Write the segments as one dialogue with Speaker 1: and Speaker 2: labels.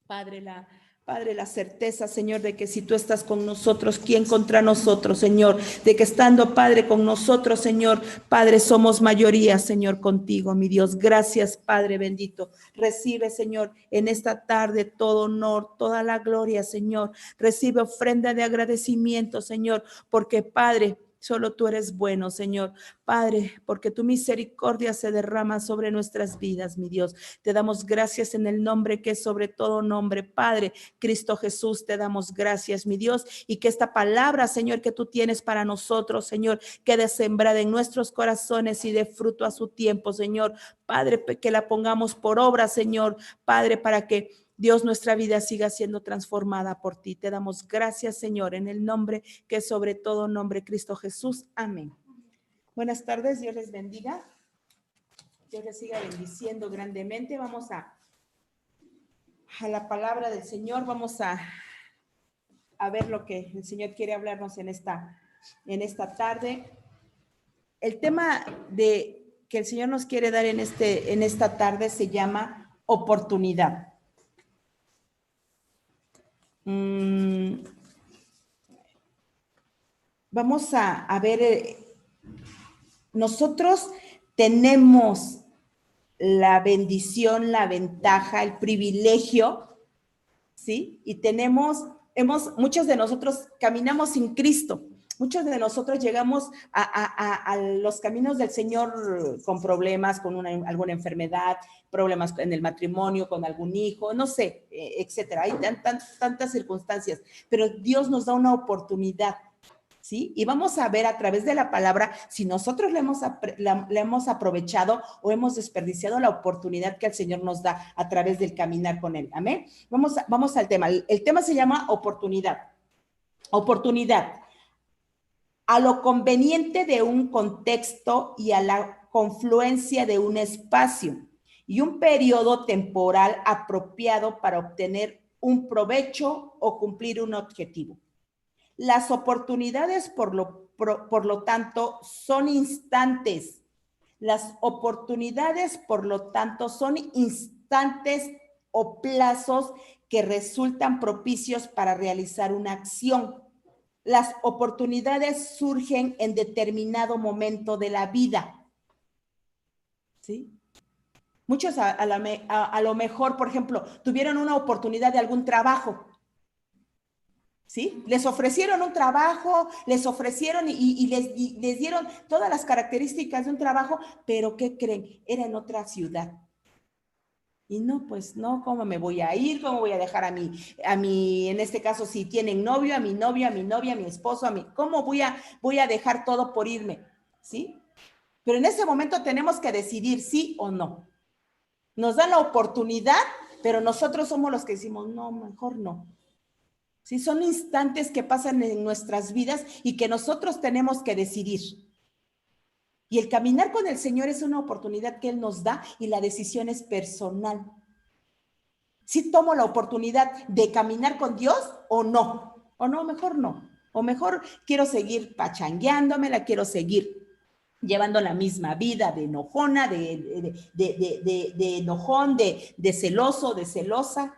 Speaker 1: Padre, la certeza, Señor, de que si tú estás con nosotros, ¿quién contra nosotros, Señor? De que estando, Padre, con nosotros, Señor, Padre, somos mayoría, Señor, contigo, mi Dios. Gracias, Padre bendito. Recibe, Señor, en esta tarde todo honor, toda la gloria, Señor. Recibe ofrenda de agradecimiento, Señor, porque, Padre, solo tú eres bueno, Señor. Padre, porque tu misericordia se derrama sobre nuestras vidas, mi Dios. Te damos gracias en el nombre que es sobre todo nombre, Padre. Cristo Jesús, te damos gracias, mi Dios, y que esta palabra, Señor, que tú tienes para nosotros, Señor, quede sembrada en nuestros corazones y dé fruto a su tiempo, Señor. Padre, que la pongamos por obra, Señor, Padre, para que Dios, nuestra vida siga siendo transformada por ti. Te damos gracias, Señor, en el nombre que es sobre todo nombre, Cristo Jesús. Amén. Buenas tardes, Dios les bendiga. Dios les siga bendiciendo grandemente. Vamos a la palabra del Señor. Vamos a ver lo que el Señor quiere hablarnos en esta tarde. El tema que el Señor nos quiere dar en esta tarde se llama oportunidad. Vamos a ver, nosotros tenemos la bendición, la ventaja, el privilegio, ¿sí? Y muchos de nosotros caminamos sin Cristo. Muchos de nosotros llegamos a los caminos del Señor con problemas, con alguna enfermedad, problemas en el matrimonio, con algún hijo, no sé, etcétera. Hay tantas circunstancias, pero Dios nos da una oportunidad, ¿sí? Y vamos a ver a través de la palabra si nosotros la hemos aprovechado o hemos desperdiciado la oportunidad que el Señor nos da a través del caminar con Él. Amén. Vamos al tema. El tema se llama oportunidad. Oportunidad. A lo conveniente de un contexto y a la confluencia de un espacio y un periodo temporal apropiado para obtener un provecho o cumplir un objetivo. Las oportunidades, por lo tanto, son instantes. Las oportunidades, por lo tanto, son instantes o plazos que resultan propicios para realizar una acción. Las oportunidades surgen en determinado momento de la vida. ¿Sí? Muchos a lo mejor, por ejemplo, tuvieron una oportunidad de algún trabajo. ¿Sí? Les ofrecieron un trabajo, les ofrecieron y les dieron todas las características de un trabajo, pero ¿qué creen? Era en otra ciudad. Y no, pues no, ¿cómo me voy a ir? ¿Cómo voy a dejar a mi, en este caso, si tienen novio, a mi novia, a mi esposo, ¿cómo voy a dejar todo por irme? ¿Sí? Pero en ese momento tenemos que decidir sí o no. Nos dan la oportunidad, pero nosotros somos los que decimos, no, mejor no. Sí, son instantes que pasan en nuestras vidas y que nosotros tenemos que decidir. Y el caminar con el Señor es una oportunidad que Él nos da y la decisión es personal. ¿Sí tomo la oportunidad de caminar con Dios o no? O no, mejor no. O mejor quiero seguir pachangueándome, la quiero seguir llevando la misma vida de enojona, de enojón, de celoso, de celosa,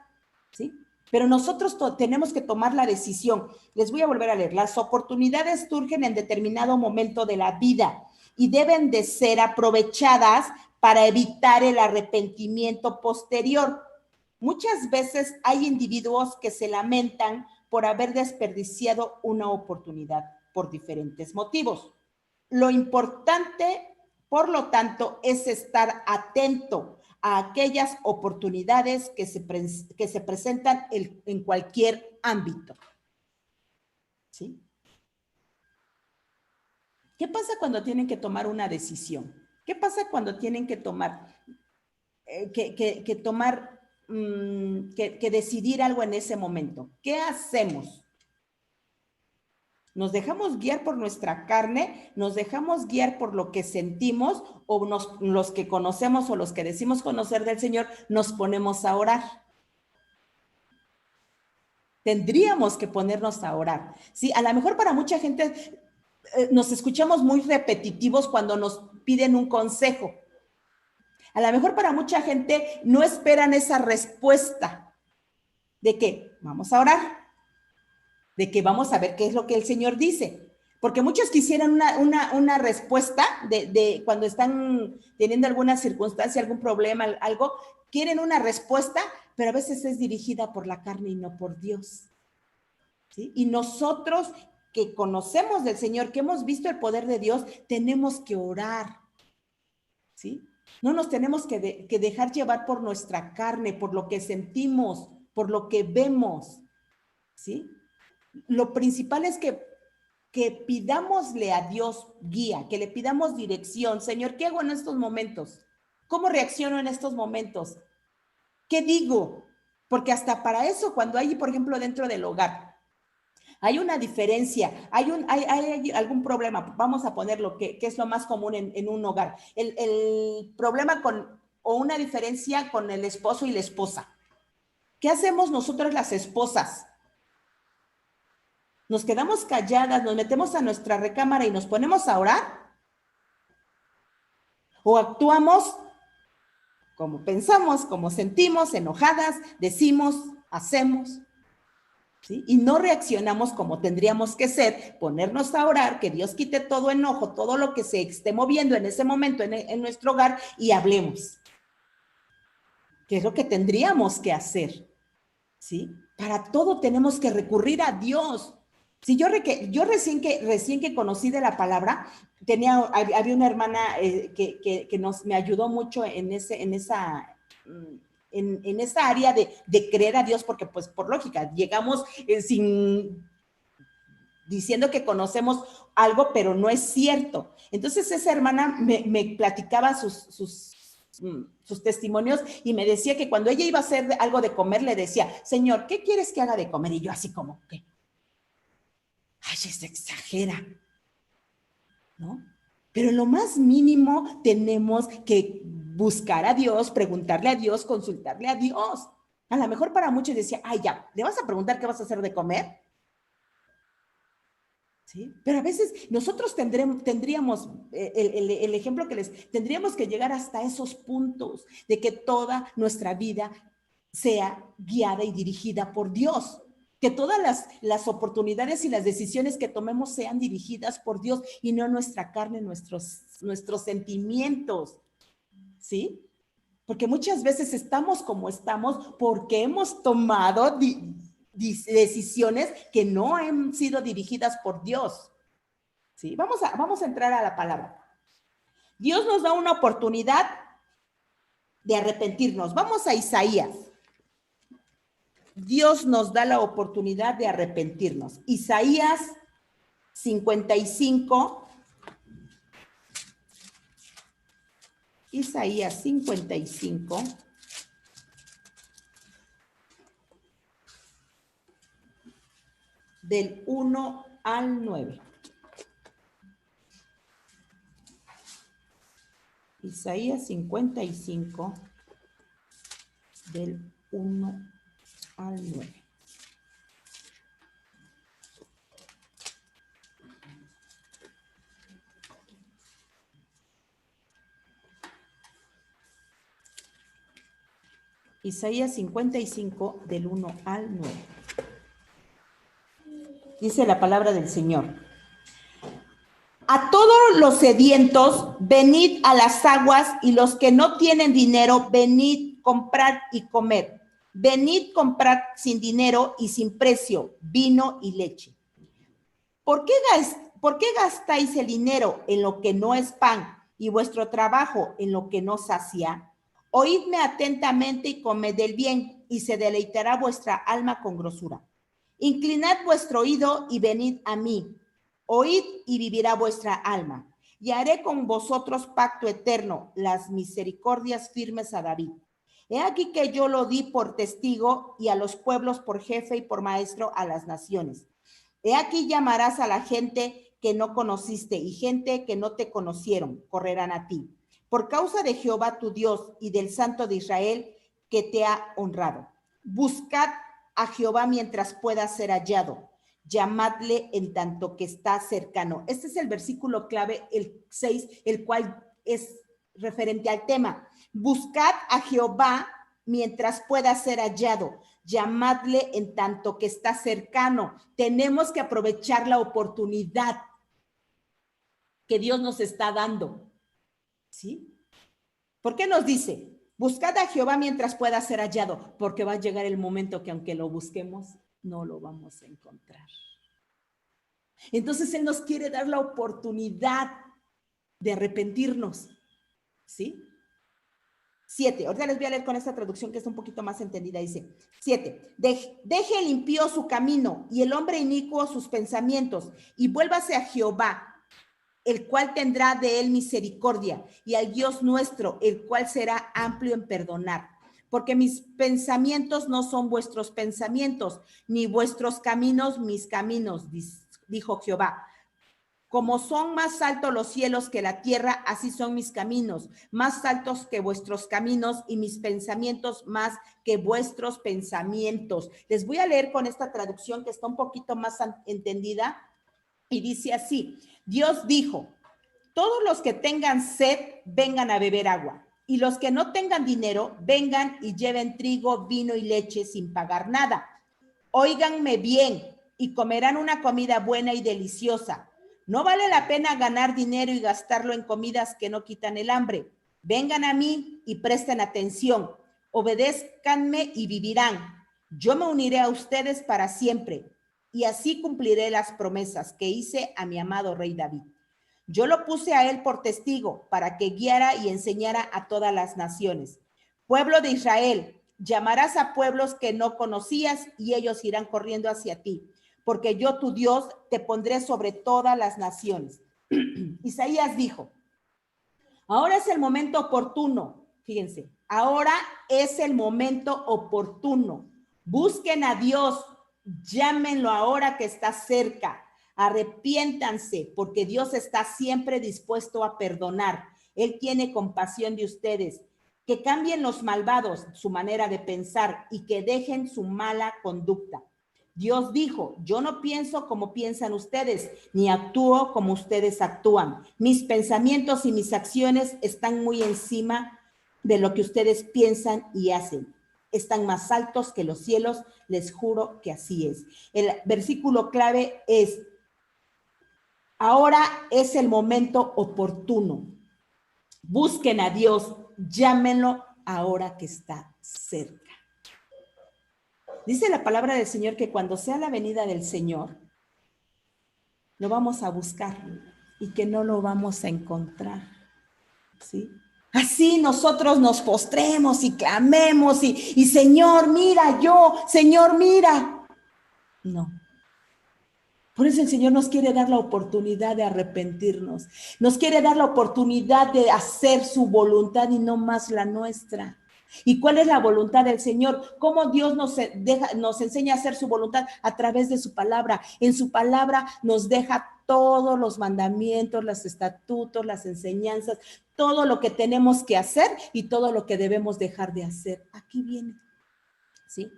Speaker 1: ¿sí? Pero nosotros tenemos que tomar la decisión. Les voy a volver a leer. Las oportunidades surgen en determinado momento de la vida y deben de ser aprovechadas para evitar el arrepentimiento posterior. Muchas veces hay individuos que se lamentan por haber desperdiciado una oportunidad por diferentes motivos. Lo importante, por lo tanto, es estar atento a aquellas oportunidades que se presentan en cualquier ámbito. ¿Sí? ¿Qué pasa cuando tienen que tomar una decisión? ¿Qué pasa cuando tienen que tomar, que decidir algo en ese momento? ¿Qué hacemos? ¿Nos dejamos guiar por nuestra carne? ¿Nos dejamos guiar por lo que sentimos? ¿O los que conocemos o los que decimos conocer del Señor nos ponemos a orar? Tendríamos que ponernos a orar. Sí, a lo mejor para mucha gente nos escuchamos muy repetitivos cuando nos piden un consejo. A lo mejor para mucha gente no esperan esa respuesta. ¿De qué? Vamos a orar. De que vamos a ver qué es lo que el Señor dice. Porque muchos quisieran una respuesta de cuando están teniendo alguna circunstancia, algún problema, algo, quieren una respuesta, pero a veces es dirigida por la carne y no por Dios. ¿Sí? Y nosotros que conocemos del Señor, que hemos visto el poder de Dios, tenemos que orar. ¿Sí? No nos tenemos que dejar llevar por nuestra carne, por lo que sentimos, por lo que vemos. ¿Sí? Lo principal es que pidámosle a Dios guía, que le pidamos dirección. Señor, ¿qué hago en estos momentos? ¿Cómo reacciono en estos momentos? ¿Qué digo? Porque hasta para eso, cuando hay, por ejemplo, dentro del hogar, hay una diferencia, hay algún problema, vamos a ponerlo, que es lo más común en un hogar. El problema o una diferencia con el esposo y la esposa. ¿Qué hacemos nosotros las esposas? ¿Nos quedamos calladas, nos metemos a nuestra recámara y nos ponemos a orar? ¿O actuamos como pensamos, como sentimos, enojadas, decimos, hacemos? ¿Sí? Y no reaccionamos como tendríamos que ser, ponernos a orar, que Dios quite todo enojo, todo lo que se esté moviendo en ese momento en nuestro hogar y hablemos. ¿Qué es lo que tendríamos que hacer? ¿Sí? Para todo tenemos que recurrir a Dios. Si yo recién que conocí de la palabra, había una hermana que me ayudó mucho en esa área de creer a Dios, porque pues por lógica, llegamos diciendo que conocemos algo, pero no es cierto. Entonces esa hermana me platicaba sus testimonios y me decía que cuando ella iba a hacer algo de comer, le decía, Señor, ¿qué quieres que haga de comer? Y yo así como, ¿qué? Ay, se exagera, ¿no? Pero en lo más mínimo tenemos que buscar a Dios, preguntarle a Dios, consultarle a Dios. A lo mejor para muchos decía, ay, ya, ¿le vas a preguntar qué vas a hacer de comer? ¿Sí? Pero a veces nosotros tendríamos, el ejemplo que tendríamos que llegar hasta esos puntos de que toda nuestra vida sea guiada y dirigida por Dios. Que todas las oportunidades y las decisiones que tomemos sean dirigidas por Dios y no nuestra carne, nuestros sentimientos. ¿Sí? Porque muchas veces estamos como estamos porque hemos tomado decisiones que no han sido dirigidas por Dios. ¿Sí? Vamos a entrar a la palabra. Dios nos da una oportunidad de arrepentirnos. Vamos a Isaías. Dios nos da la oportunidad de arrepentirnos. Isaías 55. Isaías 55. Del 1 al 9. Isaías 55, del 1 al 9. Isaías 55, del 1 al 9. Dice la palabra del Señor. A todos los sedientos, venid a las aguas, y los que no tienen dinero, venid, comprad y comed. Venid, comprad sin dinero y sin precio, vino y leche. ¿Por qué gastáis el dinero en lo que no es pan y vuestro trabajo en lo que no sacia? Oídme atentamente y comed el bien, y se deleitará vuestra alma con grosura. Inclinad vuestro oído y venid a mí. Oíd y vivirá vuestra alma. Y haré con vosotros pacto eterno, las misericordias firmes a David. He aquí que yo lo di por testigo, y a los pueblos por jefe y por maestro a las naciones. He aquí llamarás a la gente que no conociste, y gente que no te conocieron correrán a ti. Por causa de Jehová tu Dios y del Santo de Israel que te ha honrado. Buscad a Jehová mientras pueda ser hallado. Llamadle en tanto que está cercano. Este es el versículo clave, el 6, el cual es referente al tema. Buscad a Jehová mientras pueda ser hallado. Llamadle en tanto que está cercano. Tenemos que aprovechar la oportunidad que Dios nos está dando. ¿Sí? ¿Por qué nos dice? Buscad a Jehová mientras pueda ser hallado, porque va a llegar el momento que aunque lo busquemos, no lo vamos a encontrar. Entonces Él nos quiere dar la oportunidad de arrepentirnos. ¿Sí? 7, ahorita les voy a leer con esta traducción que está un poquito más entendida, dice, 7, deje el impío su camino y el hombre inicuo sus pensamientos y vuélvase a Jehová, el cual tendrá de él misericordia, y al Dios nuestro, el cual será amplio en perdonar. Porque mis pensamientos no son vuestros pensamientos, ni vuestros caminos mis caminos, dijo Jehová. Como son más altos los cielos que la tierra, así son mis caminos, más altos que vuestros caminos y mis pensamientos más que vuestros pensamientos. Les voy a leer con esta traducción que está un poquito más entendida y dice así, Dios dijo, todos los que tengan sed, vengan a beber agua, y los que no tengan dinero, vengan y lleven trigo, vino y leche sin pagar nada. Óiganme bien y comerán una comida buena y deliciosa. No vale la pena ganar dinero y gastarlo en comidas que no quitan el hambre. Vengan a mí y presten atención. Obedézcanme y vivirán. Yo me uniré a ustedes para siempre y así cumpliré las promesas que hice a mi amado rey David. Yo lo puse a él por testigo para que guiara y enseñara a todas las naciones. Pueblo de Israel, llamarás a pueblos que no conocías y ellos irán corriendo hacia ti, porque yo, tu Dios, te pondré sobre todas las naciones. Isaías dijo, ahora es el momento oportuno, fíjense, ahora es el momento oportuno. Busquen a Dios, llámenlo ahora que está cerca. Arrepiéntanse, porque Dios está siempre dispuesto a perdonar. Él tiene compasión de ustedes. Que cambien los malvados su manera de pensar y que dejen su mala conducta. Dios dijo, yo no pienso como piensan ustedes, ni actúo como ustedes actúan. Mis pensamientos y mis acciones están muy encima de lo que ustedes piensan y hacen. Están más altos que los cielos, les juro que así es. El versículo clave es, ahora es el momento oportuno. Busquen a Dios, llámenlo ahora que está cerca. Dice la palabra del Señor que cuando sea la venida del Señor, lo vamos a buscar y que no lo vamos a encontrar. ¿Sí? Así nosotros nos postremos y clamemos y Señor, mira Señor, mira. No. Por eso el Señor nos quiere dar la oportunidad de arrepentirnos. Nos quiere dar la oportunidad de hacer su voluntad y no más la nuestra. ¿Y cuál es la voluntad del Señor? ¿Cómo Dios nos enseña a hacer su voluntad? A través de su palabra. En su palabra nos deja todos los mandamientos, los estatutos, las enseñanzas, todo lo que tenemos que hacer y todo lo que debemos dejar de hacer. Aquí viene. ¿Sí?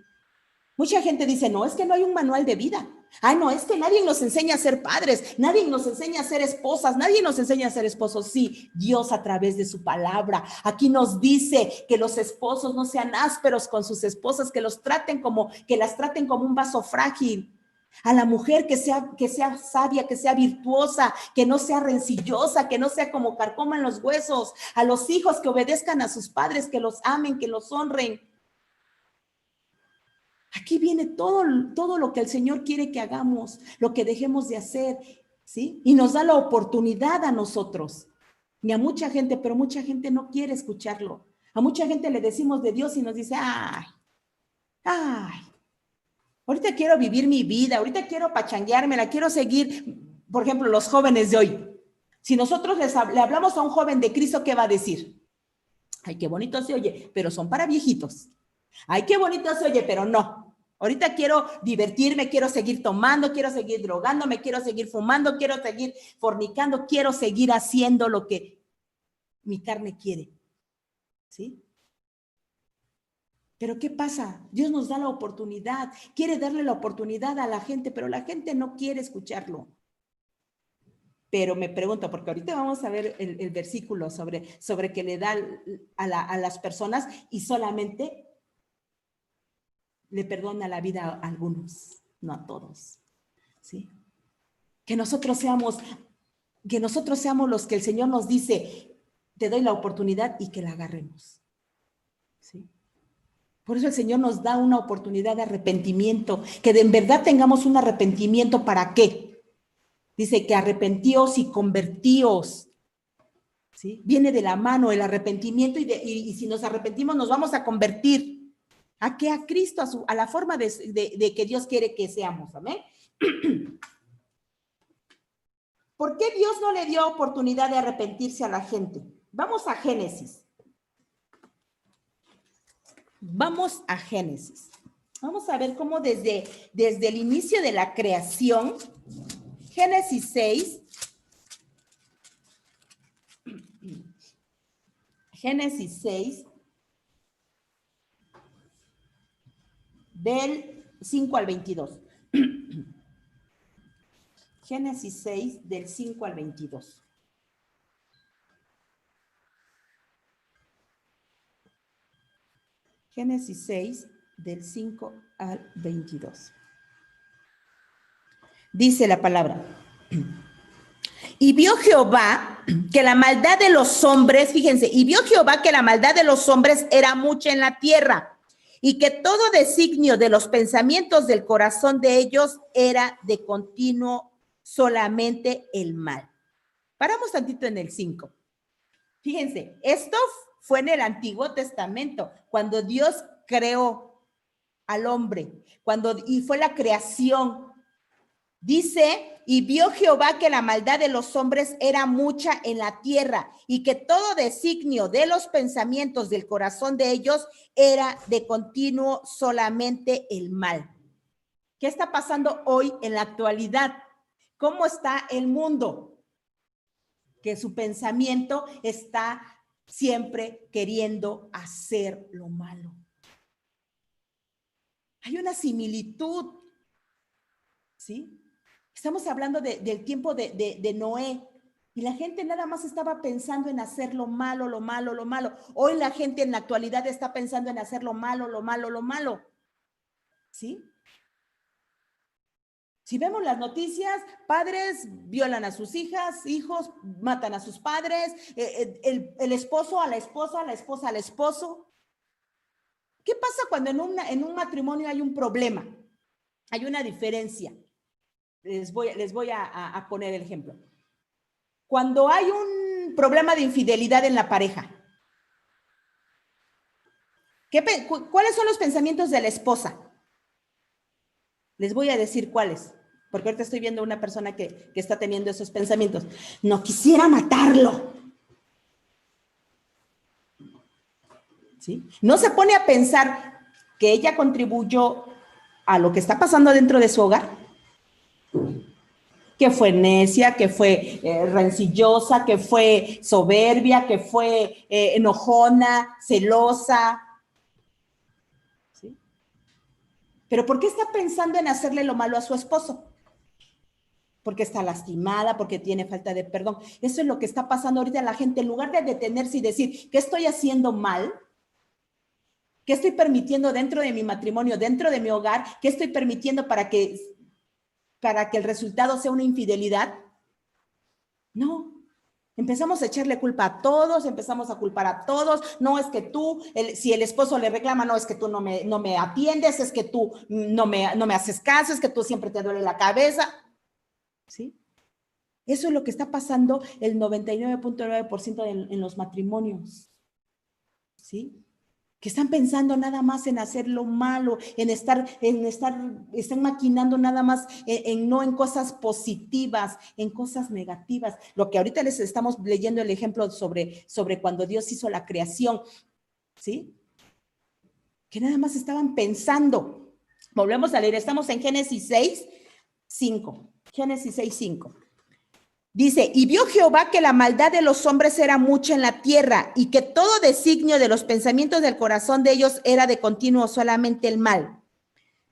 Speaker 1: Mucha gente dice, no, es que no hay un manual de vida. Ay, no, es que nadie nos enseña a ser padres, nadie nos enseña a ser esposas, nadie nos enseña a ser esposos. Sí, Dios a través de su palabra. Aquí nos dice que los esposos no sean ásperos con sus esposas, que las traten como un vaso frágil. A la mujer que sea sabia, que sea virtuosa, que no sea rencillosa, que no sea como carcoma en los huesos. A los hijos que obedezcan a sus padres, que los amen, que los honren. Aquí viene todo lo que el Señor quiere que hagamos, lo que dejemos de hacer, ¿sí? Y nos da la oportunidad a nosotros, ni a mucha gente, pero mucha gente no quiere escucharlo. A mucha gente le decimos de Dios y nos dice, ahorita quiero vivir mi vida, ahorita quiero pachangueármela, quiero seguir, por ejemplo, los jóvenes de hoy. Si nosotros le hablamos a un joven de Cristo, ¿qué va a decir? Ay, qué bonito se oye, pero son para viejitos. Ay, qué bonito se oye, pero no. Ahorita quiero divertirme, quiero seguir tomando, quiero seguir drogándome, quiero seguir fumando, quiero seguir fornicando, quiero seguir haciendo lo que mi carne quiere. ¿Sí? Pero ¿qué pasa? Dios nos da la oportunidad, quiere darle la oportunidad a la gente, pero la gente no quiere escucharlo. Pero me pregunto, porque ahorita vamos a ver el versículo sobre que le da a las personas y solamente le perdona la vida a algunos, no a todos, ¿sí? Que nosotros seamos los que el Señor nos dice, te doy la oportunidad y que la agarremos, ¿sí? Por eso el Señor nos da una oportunidad de arrepentimiento, que de en verdad tengamos un arrepentimiento. ¿Para qué? Dice que arrepentíos y convertíos, ¿sí? Viene de la mano el arrepentimiento y si nos arrepentimos nos vamos a convertir. ¿A qué? A Cristo, a la forma de que Dios quiere que seamos. Amén. ¿Por qué Dios no le dio oportunidad de arrepentirse a la gente? Vamos a Génesis. Vamos a Génesis. Vamos a ver cómo desde el inicio de la creación, Génesis 6, del 5 al 22. Génesis 6, del 5 al 22. Génesis 6, del 5 al 22. Dice la palabra. Y vio Jehová que la maldad de los hombres, fíjense, y vio Jehová que la maldad de los hombres era mucha en la tierra, y que todo designio de los pensamientos del corazón de ellos era de continuo solamente el mal. Paramos tantito en el 5. Fíjense, esto fue en el Antiguo Testamento, cuando Dios creó al hombre, y fue la creación. Dice, y vio Jehová que la maldad de los hombres era mucha en la tierra, y que todo designio de los pensamientos del corazón de ellos era de continuo solamente el mal. ¿Qué está pasando hoy en la actualidad? ¿Cómo está el mundo? Que su pensamiento está siempre queriendo hacer lo malo. Hay una similitud, ¿sí? Estamos hablando del tiempo de Noé, y la gente nada más estaba pensando en hacer lo malo, lo malo, lo malo. Hoy la gente en la actualidad está pensando en hacer lo malo, lo malo, lo malo, ¿sí? Si vemos las noticias, padres violan a sus hijas, hijos matan a sus padres, el esposo a la esposa al esposo. ¿Qué pasa cuando en un matrimonio hay un problema? Hay una diferencia. Les voy a poner el ejemplo. Cuando hay un problema de infidelidad en la pareja, ¿cuáles son los pensamientos de la esposa? Les voy a decir cuáles, porque ahorita estoy viendo una persona que está teniendo esos pensamientos. No quisiera matarlo. ¿Sí? No se pone a pensar que ella contribuyó a lo que está pasando dentro de su hogar, que fue necia, que fue rencillosa, que fue soberbia, que fue enojona, celosa. ¿Sí? Pero ¿por qué está pensando en hacerle lo malo a su esposo? Porque está lastimada, porque tiene falta de perdón. Eso es lo que está pasando ahorita a la gente. En lugar de detenerse y decir, ¿qué estoy haciendo mal? ¿Qué estoy permitiendo dentro de mi matrimonio, dentro de mi hogar? ¿Qué estoy permitiendo para que el resultado sea una infidelidad? No. Empezamos a echarle culpa a todos, empezamos a culpar a todos. No es que tú, si el esposo le reclama, no es que tú no me atiendes, es que tú no me haces caso, es que tú siempre te duele la cabeza. ¿Sí? Eso es lo que está pasando el 99.9% en los matrimonios. ¿Sí? Que están pensando nada más en hacer lo malo, están maquinando nada más no en cosas positivas, en cosas negativas. Lo que ahorita les estamos leyendo el ejemplo sobre cuando Dios hizo la creación, ¿sí? Que nada más estaban pensando. Volvemos a leer, estamos en Génesis 6, 5. Génesis 6, 5. Dice, y vio Jehová que la maldad de los hombres era mucha en la tierra, y que todo designio de los pensamientos del corazón de ellos era de continuo solamente el mal.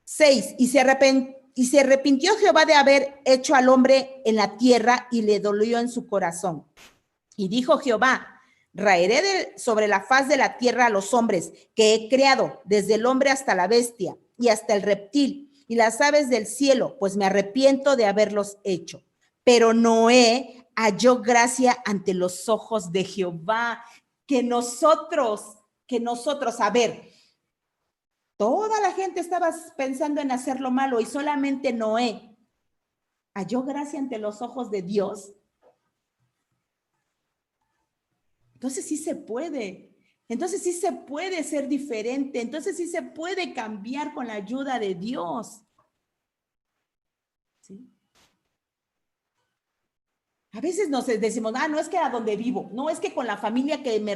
Speaker 1: 6, y se arrepintió Jehová de haber hecho al hombre en la tierra, y le dolió en su corazón. Y dijo Jehová, raeré sobre la faz de la tierra a los hombres que he creado, desde el hombre hasta la bestia, y hasta el reptil y las aves del cielo, pues me arrepiento de haberlos hecho. Pero Noé halló gracia ante los ojos de Jehová. Que nosotros, a ver, toda la gente estaba pensando en hacer lo malo y solamente Noé halló gracia ante los ojos de Dios. Entonces sí se puede. Entonces sí se puede ser diferente. Entonces sí se puede cambiar con la ayuda de Dios. ¿Sí? A veces nos decimos, no es que a donde vivo, no es que con la familia que me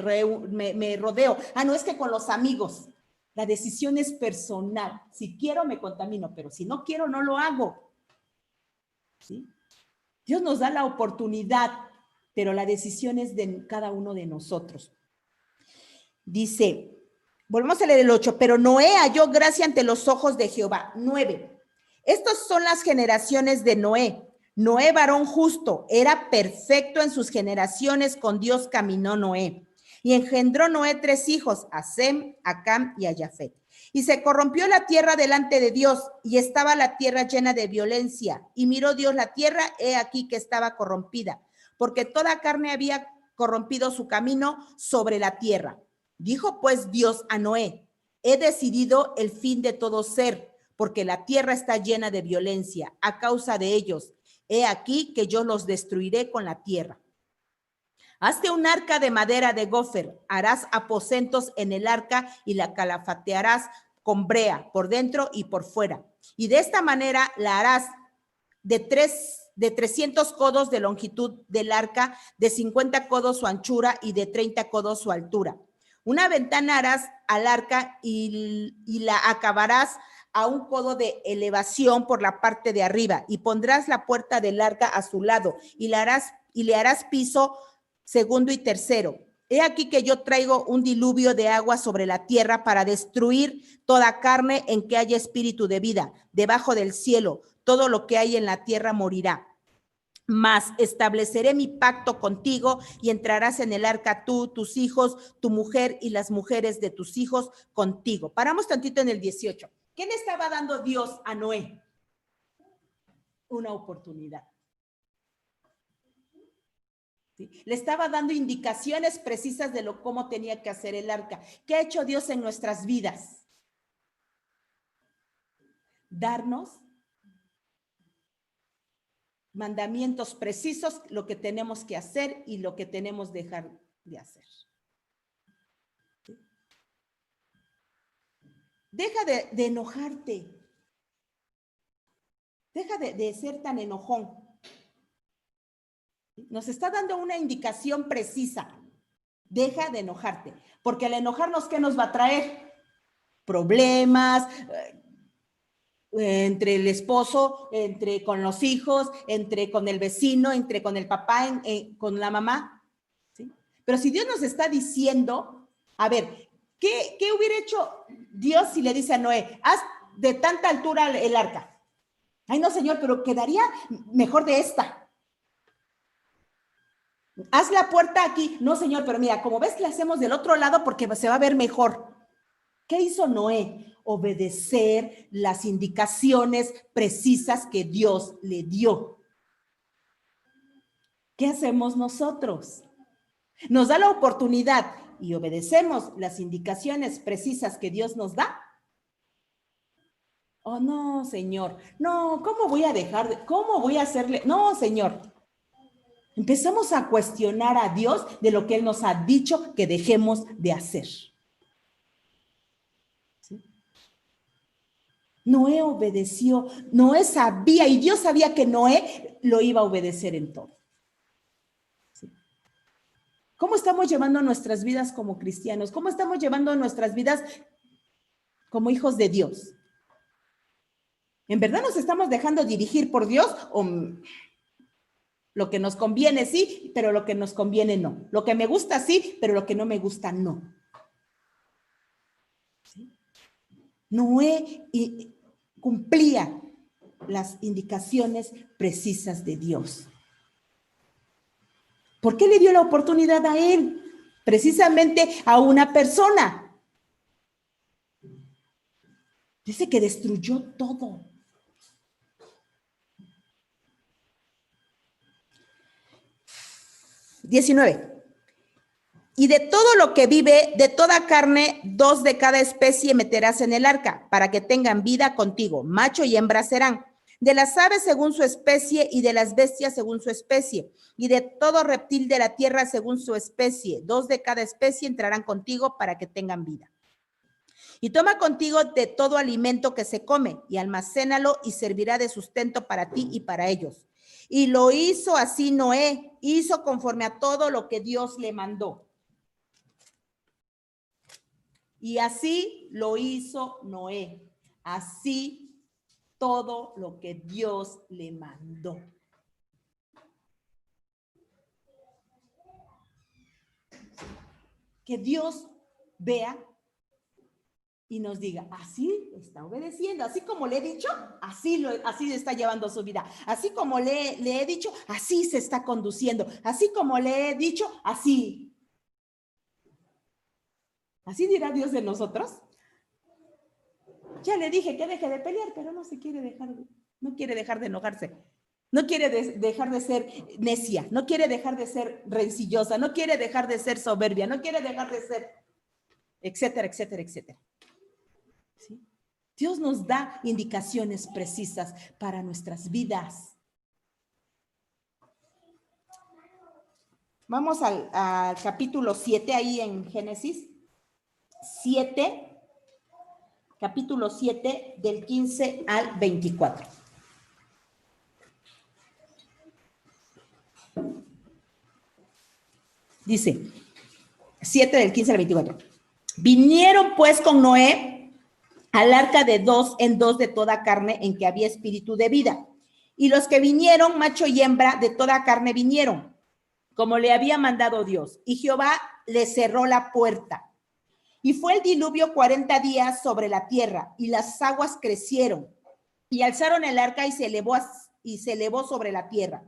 Speaker 1: rodeo, no es que con los amigos. La decisión es personal. Si quiero, me contamino, pero si no quiero, no lo hago. ¿Sí? Dios nos da la oportunidad, pero la decisión es de cada uno de nosotros. Dice, volvemos a leer el 8, pero Noé halló gracia ante los ojos de Jehová. 9. Estas son las generaciones de Noé. Noé, varón justo, era perfecto en sus generaciones, con Dios caminó Noé. Y engendró Noé 3 hijos, a Sem, a Cam y a Jafet. Y se corrompió la tierra delante de Dios, y estaba la tierra llena de violencia. Y miró Dios la tierra, he aquí que estaba corrompida, porque toda carne había corrompido su camino sobre la tierra. Dijo pues Dios a Noé, he decidido el fin de todo ser, porque la tierra está llena de violencia a causa de ellos. He aquí que yo los destruiré con la tierra. Hazte un arca de madera de gofer, harás aposentos en el arca y la calafatearás con brea por dentro y por fuera. Y de esta manera la harás de 300 codos de longitud del arca, de 50 codos su anchura y de 30 codos su altura. Una ventana harás al arca y la acabarás a 1 codo de elevación por la parte de arriba, y pondrás la puerta del arca a su lado, y le harás piso segundo y tercero. He aquí que yo traigo un diluvio de agua sobre la tierra para destruir toda carne en que haya espíritu de vida debajo del cielo. Todo lo que hay en la tierra morirá. Mas estableceré mi pacto contigo y entrarás en el arca tú, tus hijos, tu mujer y las mujeres de tus hijos contigo. Paramos tantito en el 18. ¿Qué le estaba dando Dios a Noé? Una oportunidad. ¿Sí? Le estaba dando indicaciones precisas de cómo tenía que hacer el arca. ¿Qué ha hecho Dios en nuestras vidas? Darnos mandamientos precisos, lo que tenemos que hacer y lo que tenemos que dejar de hacer. ¿Sí? Deja de enojarte. Deja de ser tan enojón. Nos está dando una indicación precisa. Deja de enojarte, porque al enojarnos, ¿qué nos va a traer? Problemas, entre el esposo, entre con los hijos, entre con el vecino, entre con el papá, con la mamá. ¿Sí? Pero si Dios nos está diciendo, a ver, ¿qué hubiera hecho Dios si le dice a Noé, haz de tanta altura el arca? Ay, no, Señor, pero quedaría mejor de esta. Haz la puerta aquí. No, Señor, pero mira, como ves, la hacemos del otro lado porque se va a ver mejor. ¿Qué hizo Noé? Obedecer las indicaciones precisas que Dios le dio. ¿Qué hacemos nosotros? Nos da la oportunidad y obedecemos las indicaciones precisas que Dios nos da. Oh, no, Señor. No, ¿cómo voy a cómo voy a hacerle? No, Señor. Empezamos a cuestionar a Dios de lo que Él nos ha dicho que dejemos de hacer. ¿Sí? Noé obedeció, Noé sabía, y Dios sabía que Noé lo iba a obedecer en todo. ¿Sí? ¿Cómo estamos llevando nuestras vidas como cristianos? ¿Cómo estamos llevando nuestras vidas como hijos de Dios? ¿En verdad nos estamos dejando dirigir por Dios o lo que nos conviene sí, pero lo que nos conviene no? Lo que me gusta sí, pero lo que no me gusta no. ¿Sí? Noé cumplía las indicaciones precisas de Dios. ¿Por qué le dio la oportunidad a él? Precisamente a una persona. Dice que destruyó todo. (19) Y de todo lo que vive, de toda carne, 2 de cada especie meterás en el arca, para que tengan vida contigo. Macho y hembra serán. De las aves según su especie, y de las bestias según su especie, y de todo reptil de la tierra según su especie. 2 de cada especie entrarán contigo para que tengan vida. Y toma contigo de todo alimento que se come, y almacénalo, y servirá de sustento para ti y para ellos. Y lo hizo así Noé, hizo conforme a todo lo que Dios le mandó. Y así lo hizo Noé, así todo lo que Dios le mandó. Que Dios vea y nos diga, así está obedeciendo, así como le he dicho, así está llevando su vida, así como le he dicho, así se está conduciendo, así como le he dicho, así. ¿Así dirá Dios de nosotros? Ya le dije que deje de pelear, pero no quiere dejar de enojarse. No quiere dejar de ser necia, no quiere dejar de ser rencillosa, no quiere dejar de ser soberbia, no quiere dejar de ser, etcétera, etcétera, etcétera. ¿Sí? Dios nos da indicaciones precisas para nuestras vidas. Vamos al capítulo 7, ahí en Génesis 7, capítulo 7, del 15 al 24. Dice, 7 del 15 al 24. Vinieron pues con Noé al arca de 2 en 2 de toda carne en que había espíritu de vida. Y los que vinieron, macho y hembra, de toda carne vinieron, como le había mandado Dios. Y Jehová le cerró la puerta. Y fue el diluvio 40 días sobre la tierra, y las aguas crecieron, y alzaron el arca y se elevó sobre la tierra.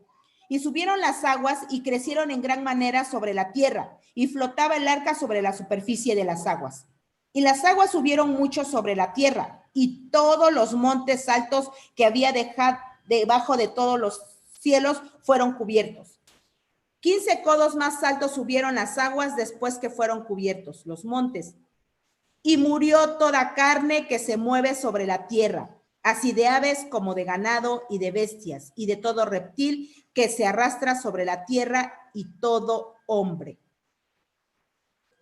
Speaker 1: Y subieron las aguas y crecieron en gran manera sobre la tierra, y flotaba el arca sobre la superficie de las aguas. Y las aguas subieron mucho sobre la tierra, y todos los montes altos que había dejado debajo de todos los cielos fueron cubiertos. 15 codos más altos subieron las aguas después que fueron cubiertos los montes. Y murió toda carne que se mueve sobre la tierra, así de aves como de ganado y de bestias, y de todo reptil que se arrastra sobre la tierra, y todo hombre.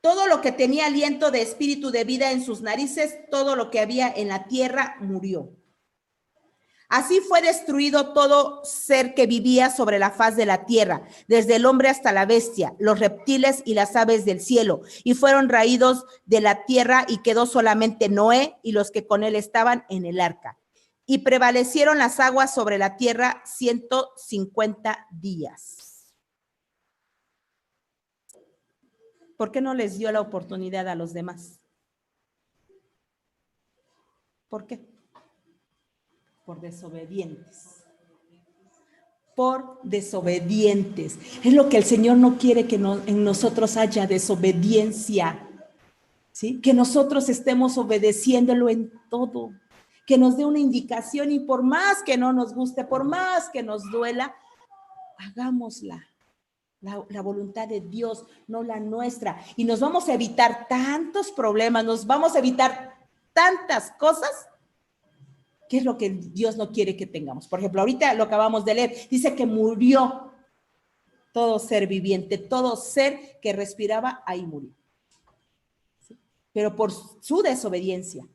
Speaker 1: Todo lo que tenía aliento de espíritu de vida en sus narices, todo lo que había en la tierra murió. Así fue destruido todo ser que vivía sobre la faz de la tierra, desde el hombre hasta la bestia, los reptiles y las aves del cielo, y fueron raídos de la tierra, y quedó solamente Noé y los que con él estaban en el arca. Y prevalecieron las aguas sobre la tierra 150 días. ¿Por qué no les dio la oportunidad a los demás? ¿Por qué? Por desobedientes. Por desobedientes. Es lo que el Señor no quiere, que en nosotros haya desobediencia. ¿Sí? Que nosotros estemos obedeciéndolo en todo. Que nos dé una indicación, y por más que no nos guste, por más que nos duela, hagámosla. La voluntad de Dios, no la nuestra. Y nos vamos a evitar tantos problemas, nos vamos a evitar tantas cosas. ¿Qué es lo que Dios no quiere que tengamos? Por ejemplo, ahorita lo acabamos de leer, dice que murió todo ser viviente, todo ser que respiraba, ahí murió. ¿Sí? Pero por su desobediencia,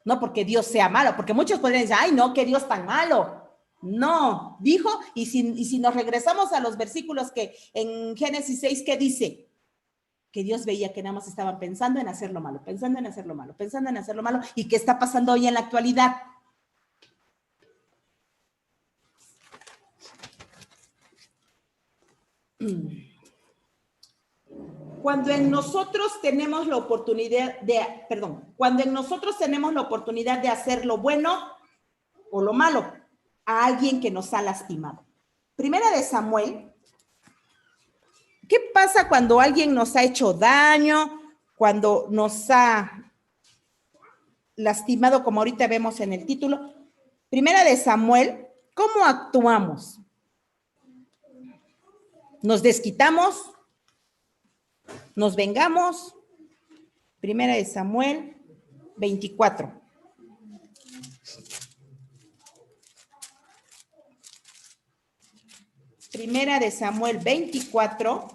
Speaker 1: no porque Dios sea malo, porque muchos podrían decir, ay, no, que Dios tan malo. No, dijo, y si nos regresamos a los versículos que en Génesis 6, ¿qué dice? Que Dios veía que nada más estaban pensando en hacer lo malo, pensando en hacer lo malo, pensando en hacer lo malo, y qué está pasando hoy en la actualidad. Cuando en nosotros tenemos la oportunidad de hacer lo bueno o lo malo a alguien que nos ha lastimado. Primera de Samuel, ¿qué pasa cuando alguien nos ha hecho daño, cuando nos ha lastimado, como ahorita vemos en el título. Primera de Samuel, ¿cómo actuamos? ¿Nos desquitamos? ¿Nos vengamos? Primera de Samuel 24. Primera de Samuel 24.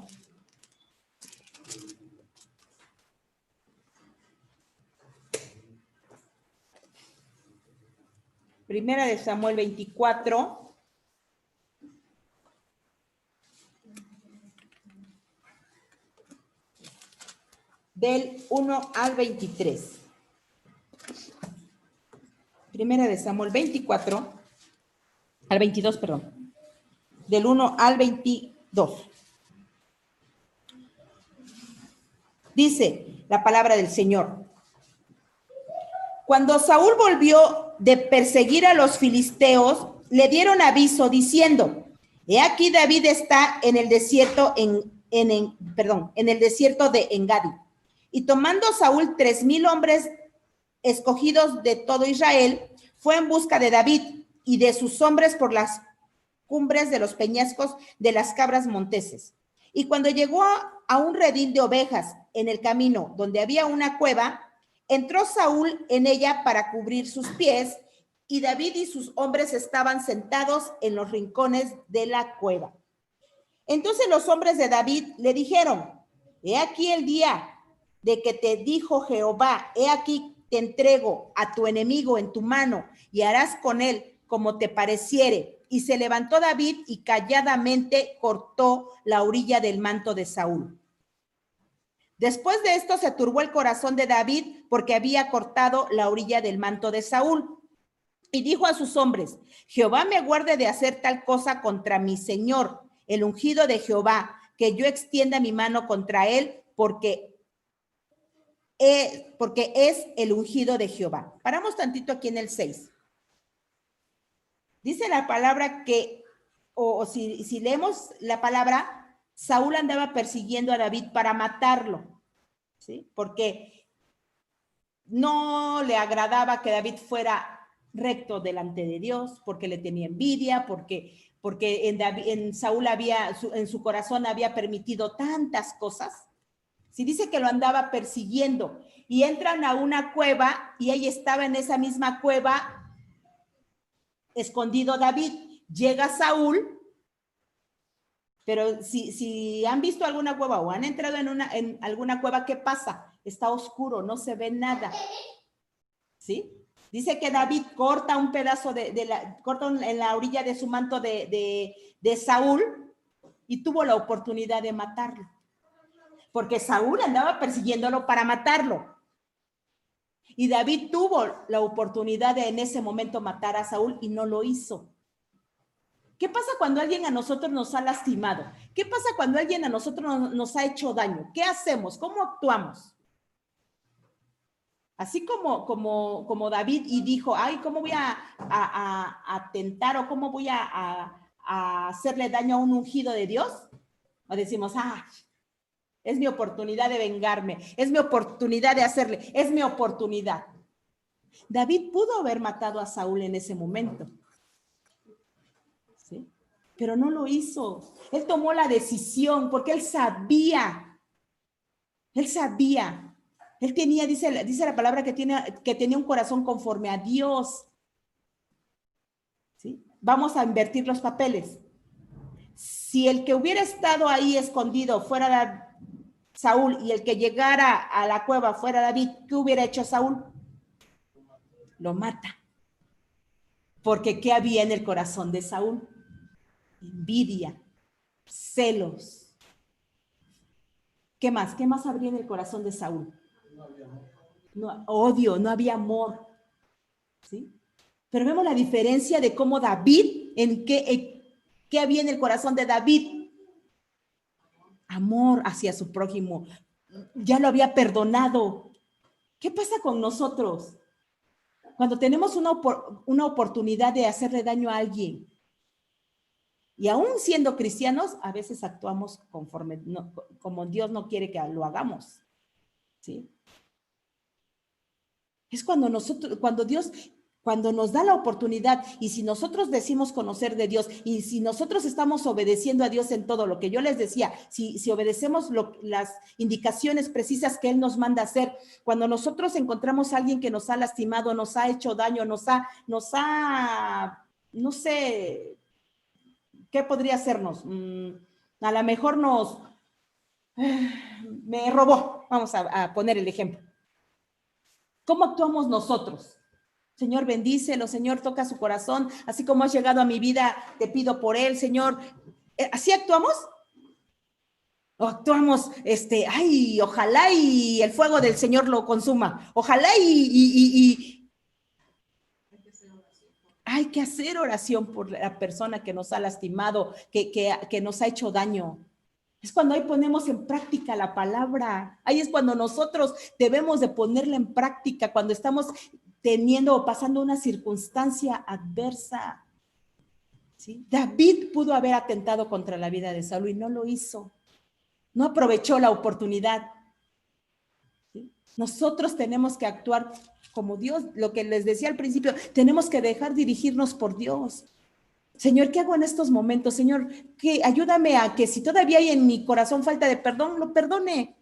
Speaker 1: Primera de Samuel 24. Del 1 al 23. Primera de Samuel 24, al 22, perdón. Del 1 al 22. Dice la palabra del Señor. Cuando Saúl volvió de perseguir a los filisteos, le dieron aviso diciendo: he aquí David está en el desierto en el desierto de Engadi. Y tomando Saúl 3,000 hombres escogidos de todo Israel, fue en busca de David y de sus hombres por las cumbres de los peñascos de las cabras monteses. Y cuando llegó a un redil de ovejas en el camino donde había una cueva, entró Saúl en ella para cubrir sus pies, y David y sus hombres estaban sentados en los rincones de la cueva. Entonces los hombres de David le dijeron: he aquí el día de que te dijo Jehová, he aquí te entrego a tu enemigo en tu mano y harás con él como te pareciere. Y se levantó David y calladamente cortó la orilla del manto de Saúl. Después de esto se turbó el corazón de David porque había cortado la orilla del manto de Saúl. Y dijo a sus hombres: Jehová me guarde de hacer tal cosa contra mi señor, el ungido de Jehová, que yo extienda mi mano contra él, porque es el ungido de Jehová. Paramos tantito aquí en el 6. Dice la palabra que, si leemos la palabra, Saúl andaba persiguiendo a David para matarlo, ¿sí? Porque no le agradaba que David fuera recto delante de Dios, porque le tenía envidia, porque en Saúl en su corazón había permitido tantas cosas. Si dice que lo andaba persiguiendo y entran a una cueva y ahí estaba en esa misma cueva escondido David. Llega Saúl, pero si han visto alguna cueva o han entrado en alguna cueva, ¿qué pasa? Está oscuro, no se ve nada. ¿Sí? Dice que David corta un pedazo corta en la orilla de su manto de Saúl y tuvo la oportunidad de matarlo. Porque Saúl andaba persiguiéndolo para matarlo. Y David tuvo la oportunidad de en ese momento matar a Saúl y no lo hizo. ¿Qué pasa cuando alguien a nosotros nos ha lastimado? ¿Qué pasa cuando alguien a nosotros nos ha hecho daño? ¿Qué hacemos? ¿Cómo actuamos? Así como David y dijo: ay, ¿cómo voy a tentar o cómo voy a hacerle daño a un ungido de Dios? O decimos: es mi oportunidad de vengarme, es mi oportunidad de hacerle, es mi oportunidad. David pudo haber matado a Saúl en ese momento, ¿sí? Pero no lo hizo. Él tomó la decisión porque él sabía. Él tenía, dice la palabra, que tenía un corazón conforme a Dios. ¿Sí? Vamos a invertir los papeles. Si el que hubiera estado ahí escondido fuera Saúl y el que llegara a la cueva fuera David, ¿qué hubiera hecho Saúl? Lo mata. Porque ¿qué había en el corazón de Saúl? Envidia, celos. ¿Qué más? ¿Qué más habría en el corazón de Saúl? No, odio, no había amor. ¿Sí? Pero vemos la diferencia de cómo David, ¿qué había en el corazón de David? Amor hacia su prójimo. Ya lo había perdonado. ¿Qué pasa con nosotros? Cuando tenemos una oportunidad de hacerle daño a alguien, y aún siendo cristianos, a veces actuamos como Dios no quiere que lo hagamos. ¿Sí? Es cuando cuando nos da la oportunidad, y si nosotros decimos conocer de Dios, y si nosotros estamos obedeciendo a Dios en todo lo que yo les decía, si obedecemos las indicaciones precisas que Él nos manda hacer, cuando nosotros encontramos a alguien que nos ha lastimado, nos ha hecho daño, no sé, ¿qué podría hacernos? A lo mejor me robó, vamos a poner el ejemplo. ¿Cómo actuamos nosotros? Señor, bendícelo, Señor, toca su corazón, así como has llegado a mi vida, te pido por él, Señor. ¿Así actuamos? ¿O actuamos, ay, ojalá y el fuego del Señor lo consuma? Ojalá hay que hacer oración por la persona que nos ha lastimado, que nos ha hecho daño. Es cuando ahí ponemos en práctica la palabra. Ahí es cuando nosotros debemos de ponerla en práctica, cuando estamos teniendo o pasando una circunstancia adversa. ¿Sí? David pudo haber atentado contra la vida de Saúl y no lo hizo. No aprovechó la oportunidad. ¿Sí? Nosotros tenemos que actuar como Dios, lo que les decía al principio, tenemos que dejar dirigirnos por Dios. Señor, ¿qué hago en estos momentos? Señor, ayúdame a que si todavía hay en mi corazón falta de perdón, lo perdone.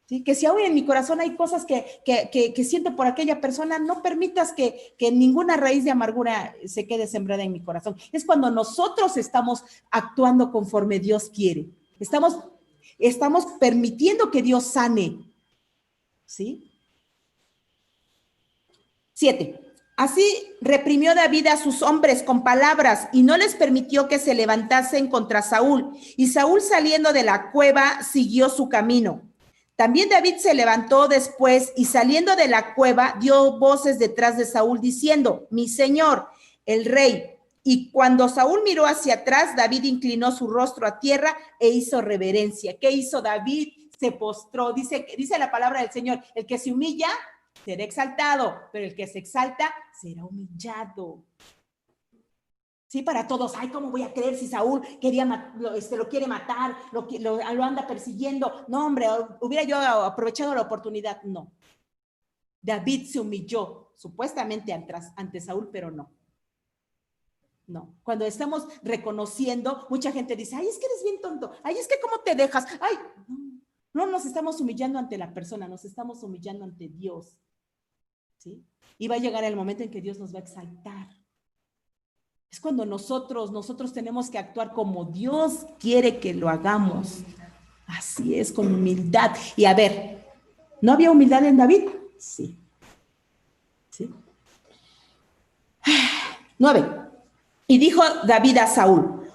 Speaker 1: ¿Sí? Que si aún en mi corazón hay cosas que siento por aquella persona, no permitas que ninguna raíz de amargura se quede sembrada en mi corazón. Es cuando nosotros estamos actuando conforme Dios quiere. Estamos permitiendo que Dios sane. ¿Sí? 7. Así reprimió David a sus hombres con palabras y no les permitió que se levantasen contra Saúl. Y Saúl, saliendo de la cueva, siguió su camino. También David se levantó después y saliendo de la cueva dio voces detrás de Saúl diciendo: mi señor, el rey. Y cuando Saúl miró hacia atrás, David inclinó su rostro a tierra e hizo reverencia. ¿Qué hizo David? Se postró. Dice la palabra del Señor: el que se humilla será exaltado, pero el que se exalta será humillado. Sí, para todos, ay, ¿cómo voy a creer si Saúl lo quiere matar, lo anda persiguiendo? No, hombre, hubiera yo aprovechado la oportunidad. No. David se humilló, supuestamente ante Saúl, pero no. No. Cuando estamos reconociendo, mucha gente dice, ay, es que eres bien tonto, ay, es que ¿cómo te dejas? Ay, no nos estamos humillando ante la persona, nos estamos humillando ante Dios. ¿Sí? Y va a llegar el momento en que Dios nos va a exaltar. Es cuando nosotros tenemos que actuar como Dios quiere que lo hagamos. Así es, con humildad. Y a ver, ¿no había humildad en David? Sí. ¿Sí? 9. Y dijo David a Saúl: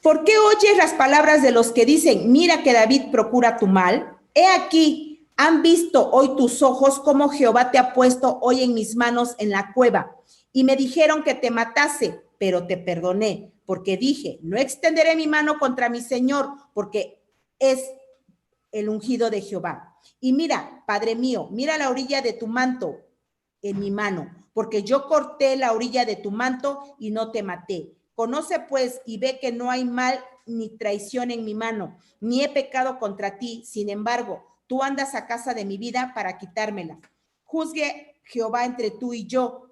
Speaker 1: ¿por qué oyes las palabras de los que dicen, mira que David procura tu mal? He aquí, han visto hoy tus ojos cómo Jehová te ha puesto hoy en mis manos en la cueva. Y me dijeron que te matase, pero te perdoné, porque dije, no extenderé mi mano contra mi Señor, porque es el ungido de Jehová. Y mira, Padre mío, mira la orilla de tu manto en mi mano, porque yo corté la orilla de tu manto y no te maté. Conoce pues y ve que no hay mal ni traición en mi mano, ni he pecado contra ti. Sin embargo, tú andas a casa de mi vida para quitármela. Juzgue Jehová entre tú y yo,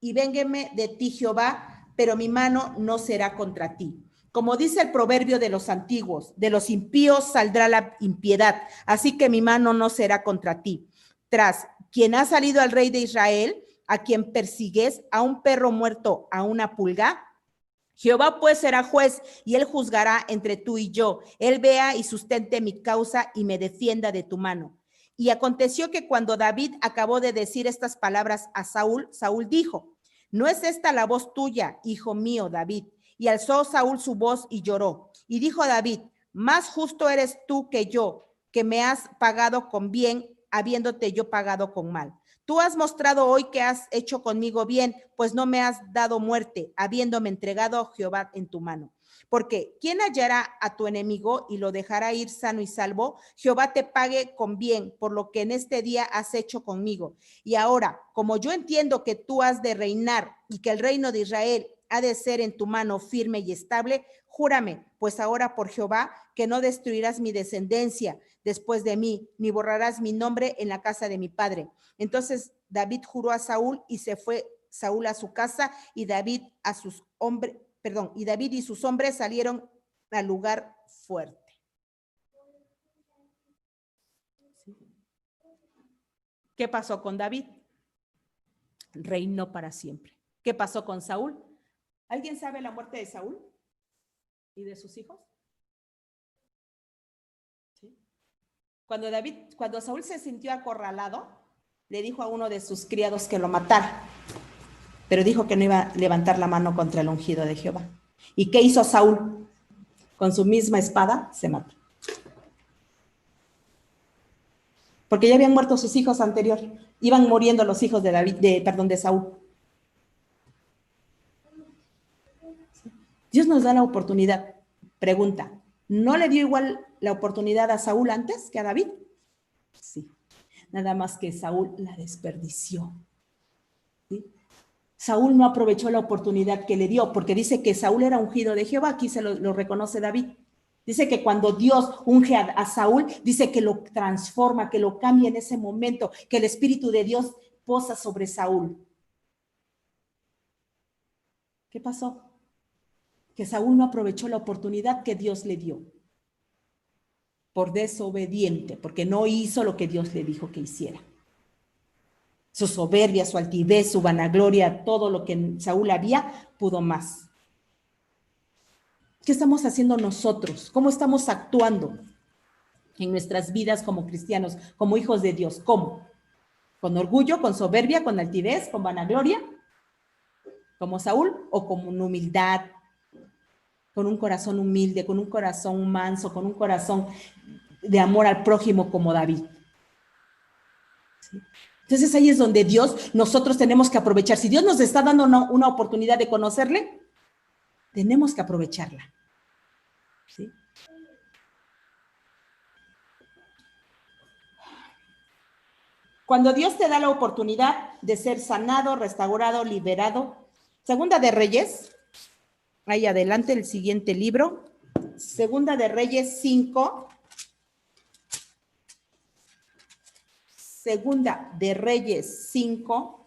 Speaker 1: y véngueme de ti Jehová, pero mi mano no será contra ti. Como dice el proverbio de los antiguos, de los impíos saldrá la impiedad, así que mi mano no será contra ti. Tras quien ha salido al rey de Israel, a quien persigues, a un perro muerto, a una pulga. Jehová pues será juez y él juzgará entre tú y yo. Él vea y sustente mi causa y me defienda de tu mano. Y aconteció que cuando David acabó de decir estas palabras a Saúl, Saúl dijo: ¿no es esta la voz tuya, hijo mío, David? Y alzó Saúl su voz y lloró. Y dijo David: más justo eres tú que yo, que me has pagado con bien, habiéndote yo pagado con mal. Tú has mostrado hoy que has hecho conmigo bien, pues no me has dado muerte, habiéndome entregado Jehová en tu mano. Porque ¿quién hallará a tu enemigo y lo dejará ir sano y salvo? Jehová te pague con bien por lo que en este día has hecho conmigo. Y ahora, como yo entiendo que tú has de reinar y que el reino de Israel ha de ser en tu mano firme y estable, júrame, pues ahora por Jehová, que no destruirás mi descendencia después de mí, ni borrarás mi nombre en la casa de mi padre. Entonces David juró a Saúl y se fue Saúl a su casa y David y sus hombres salieron al lugar fuerte. ¿Qué pasó con David? Reinó para siempre. ¿Qué pasó con Saúl? ¿Alguien sabe la muerte de Saúl y de sus hijos? ¿Sí? Cuando Saúl se sintió acorralado, le dijo a uno de sus criados que lo matara, pero dijo que no iba a levantar la mano contra el ungido de Jehová. ¿Y qué hizo Saúl? Con su misma espada se mató. Porque ya habían muerto sus hijos anteriores. Iban muriendo los hijos de Saúl. Dios nos da la oportunidad. Pregunta, ¿no le dio igual la oportunidad a Saúl antes que a David? Sí. Nada más que Saúl la desperdició. ¿Sí? Saúl no aprovechó la oportunidad que le dio, porque dice que Saúl era ungido de Jehová. Aquí se lo reconoce David. Dice que cuando Dios unge a Saúl, dice que lo transforma, que lo cambia en ese momento, que el Espíritu de Dios posa sobre Saúl. ¿Qué pasó? Que Saúl no aprovechó la oportunidad que Dios le dio. Por desobediente, porque no hizo lo que Dios le dijo que hiciera. Su soberbia, su altivez, su vanagloria, todo lo que en Saúl había, pudo más. ¿Qué estamos haciendo nosotros? ¿Cómo estamos actuando en nuestras vidas como cristianos, como hijos de Dios? ¿Cómo? ¿Con orgullo, con soberbia, con altivez, con vanagloria? ¿Como Saúl? ¿O con humildad? Con un corazón humilde, con un corazón manso, con un corazón de amor al prójimo como David. ¿Sí? Entonces ahí es donde nosotros tenemos que aprovechar. Si Dios nos está dando una oportunidad de conocerle, tenemos que aprovecharla. ¿Sí? Cuando Dios te da la oportunidad de ser sanado, restaurado, liberado, Segunda de Reyes, ahí adelante el siguiente libro, Segunda de Reyes 5, Segunda de Reyes 5,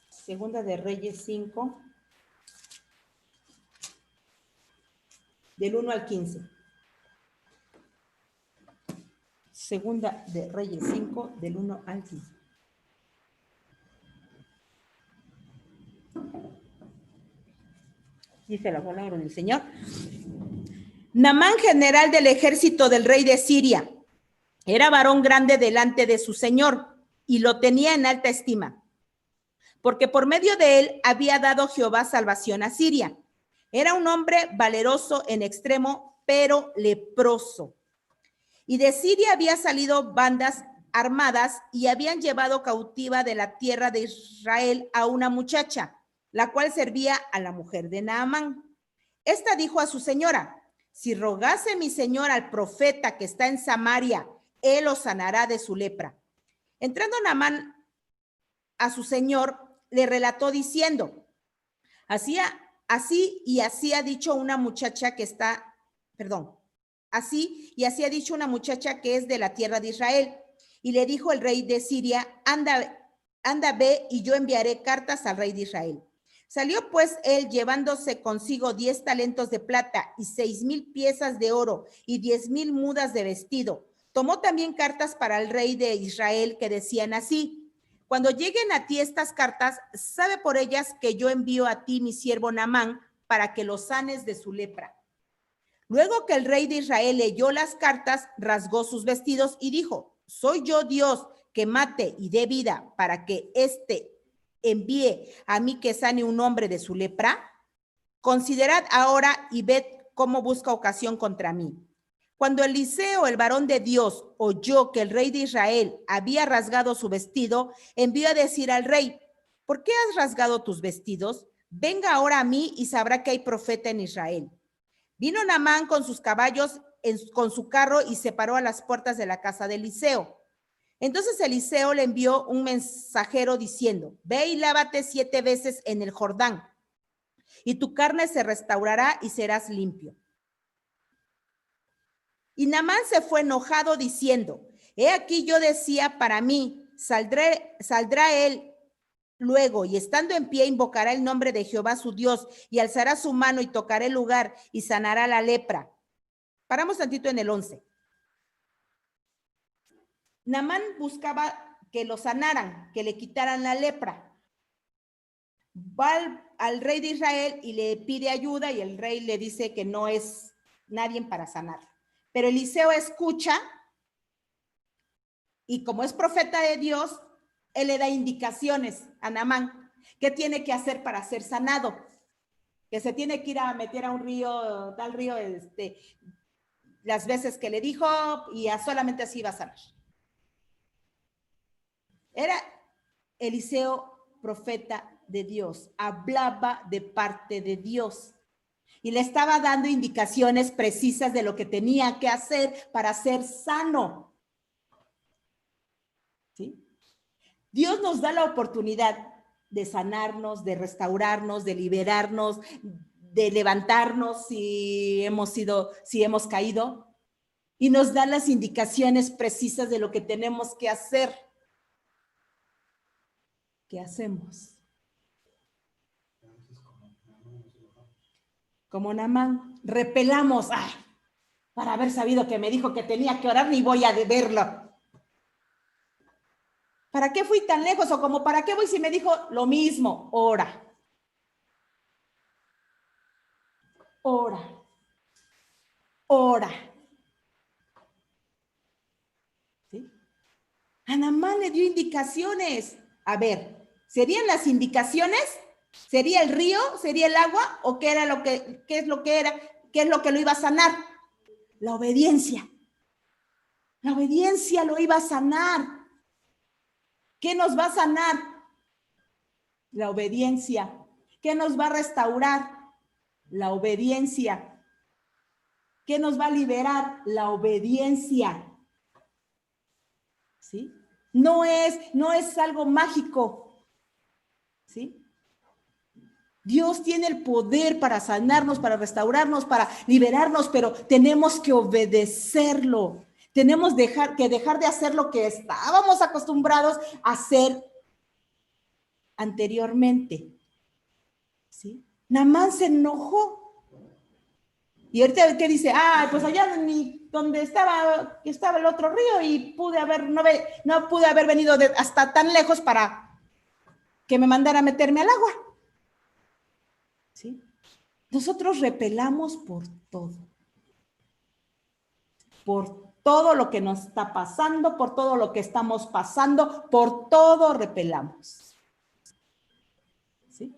Speaker 1: Segunda de Reyes 5, del 1 al 15. Segunda de Reyes 5, del 1 al 15. Dice la palabra del Señor. Naamán, general del ejército del rey de Siria, era varón grande delante de su señor y lo tenía en alta estima, porque por medio de él había dado Jehová salvación a Siria. Era un hombre valeroso en extremo, pero leproso. Y de Siria había salido bandas armadas y habían llevado cautiva de la tierra de Israel a una muchacha, la cual servía a la mujer de Naamán. Esta dijo a su señora: si rogase mi señor al profeta que está en Samaria, él lo sanará de su lepra. Entrando Naamán a su señor, le relató diciendo: así ha dicho una muchacha que es de la tierra de Israel. Y le dijo el rey de Siria: anda, ve, y yo enviaré cartas al rey de Israel. Salió pues él llevándose consigo 10 talentos de plata y 6,000 piezas de oro y 10,000 mudas de vestido. Tomó también cartas para el rey de Israel que decían así: cuando lleguen a ti estas cartas, sabe por ellas que yo envío a ti mi siervo Naamán para que lo sanes de su lepra. Luego que el rey de Israel leyó las cartas, rasgó sus vestidos y dijo: ¿soy yo Dios que mate y dé vida para que envíe a mí que sane un hombre de su lepra? Considerad ahora y ved cómo busca ocasión contra mí. Cuando Eliseo, el varón de Dios, oyó que el rey de Israel había rasgado su vestido, envió a decir al rey: ¿por qué has rasgado tus vestidos? Venga ahora a mí y sabrá que hay profeta en Israel. Vino Naamán con sus caballos con su carro y se paró a las puertas de la casa de Eliseo. Entonces Eliseo le envió un mensajero diciendo, ve y lávate 7 veces en el Jordán, y tu carne se restaurará y serás limpio. Y Naamán se fue enojado diciendo, he aquí yo decía para mí, saldrá él luego, y estando en pie invocará el nombre de Jehová su Dios, y alzará su mano y tocará el lugar, y sanará la lepra. Paramos tantito en el 11. Naamán buscaba que lo sanaran, que le quitaran la lepra. Va al rey de Israel y le pide ayuda, y el rey le dice que no es nadie para sanar. Pero Eliseo escucha, y como es profeta de Dios, él le da indicaciones a Naamán qué tiene que hacer para ser sanado, que se tiene que ir a meter a un río, tal río, las veces que le dijo, y solamente así va a sanar. Era Eliseo profeta de Dios, hablaba de parte de Dios y le estaba dando indicaciones precisas de lo que tenía que hacer para ser sano. ¿Sí? Dios nos da la oportunidad de sanarnos, de restaurarnos, de liberarnos, de levantarnos si hemos caído, y nos da las indicaciones precisas de lo que tenemos que hacer. ¿Qué hacemos? Como Naamán, repelamos, para haber sabido que me dijo que tenía que orar, ni voy a verlo. ¿Para qué fui tan lejos? O como, ¿para qué voy si me dijo lo mismo? Ora. Ora. Ora. ¿Sí? A Naamán le dio indicaciones. A ver, ¿serían las indicaciones? ¿Sería el río? ¿Sería el agua? ¿O qué era qué es lo que era? ¿Qué es lo que lo iba a sanar? La obediencia. La obediencia lo iba a sanar. ¿Qué nos va a sanar? La obediencia. ¿Qué nos va a restaurar? La obediencia. ¿Qué nos va a liberar? La obediencia. ¿Sí? No es algo mágico. ¿Sí? Dios tiene el poder para sanarnos, para restaurarnos, para liberarnos, pero tenemos que obedecerlo. Tenemos que dejar de hacer lo que estábamos acostumbrados a hacer anteriormente. ¿Sí? Naamán se enojó. Y ahorita, ¿qué dice? Pues allá donde estaba el otro río y no pude haber venido hasta tan lejos para que me mandara a meterme al agua. ¿Sí? Nosotros repelamos por todo. Por todo lo que nos está pasando, por todo lo que estamos pasando, por todo repelamos. ¿Sí?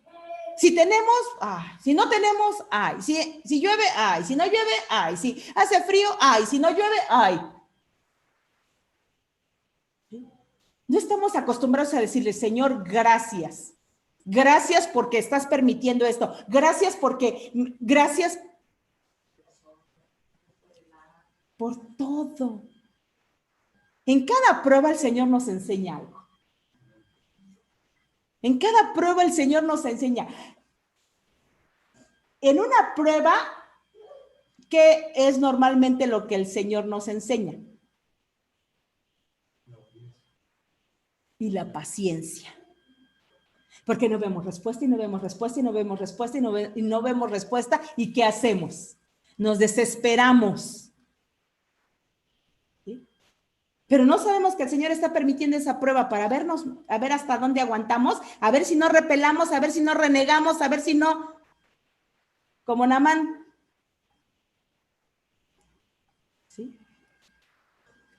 Speaker 1: Si tenemos, si no tenemos, si llueve, si no llueve, si hace frío, si no llueve, ¿Sí? No estamos acostumbrados a decirle, Señor, gracias. Gracias porque estás permitiendo esto. Gracias por todo. En cada prueba el Señor nos enseña algo. En cada prueba el Señor nos enseña. En una prueba, ¿qué es normalmente lo que el Señor nos enseña? Y la paciencia. Porque no vemos respuesta y no vemos respuesta y no vemos respuesta y no vemos respuesta. ¿Y qué hacemos? Nos desesperamos. ¿Sí? Pero no sabemos que el Señor está permitiendo esa prueba para vernos, a ver hasta dónde aguantamos, a ver si no repelamos, a ver si no renegamos, a ver si no, como Naamán. ¿Sí?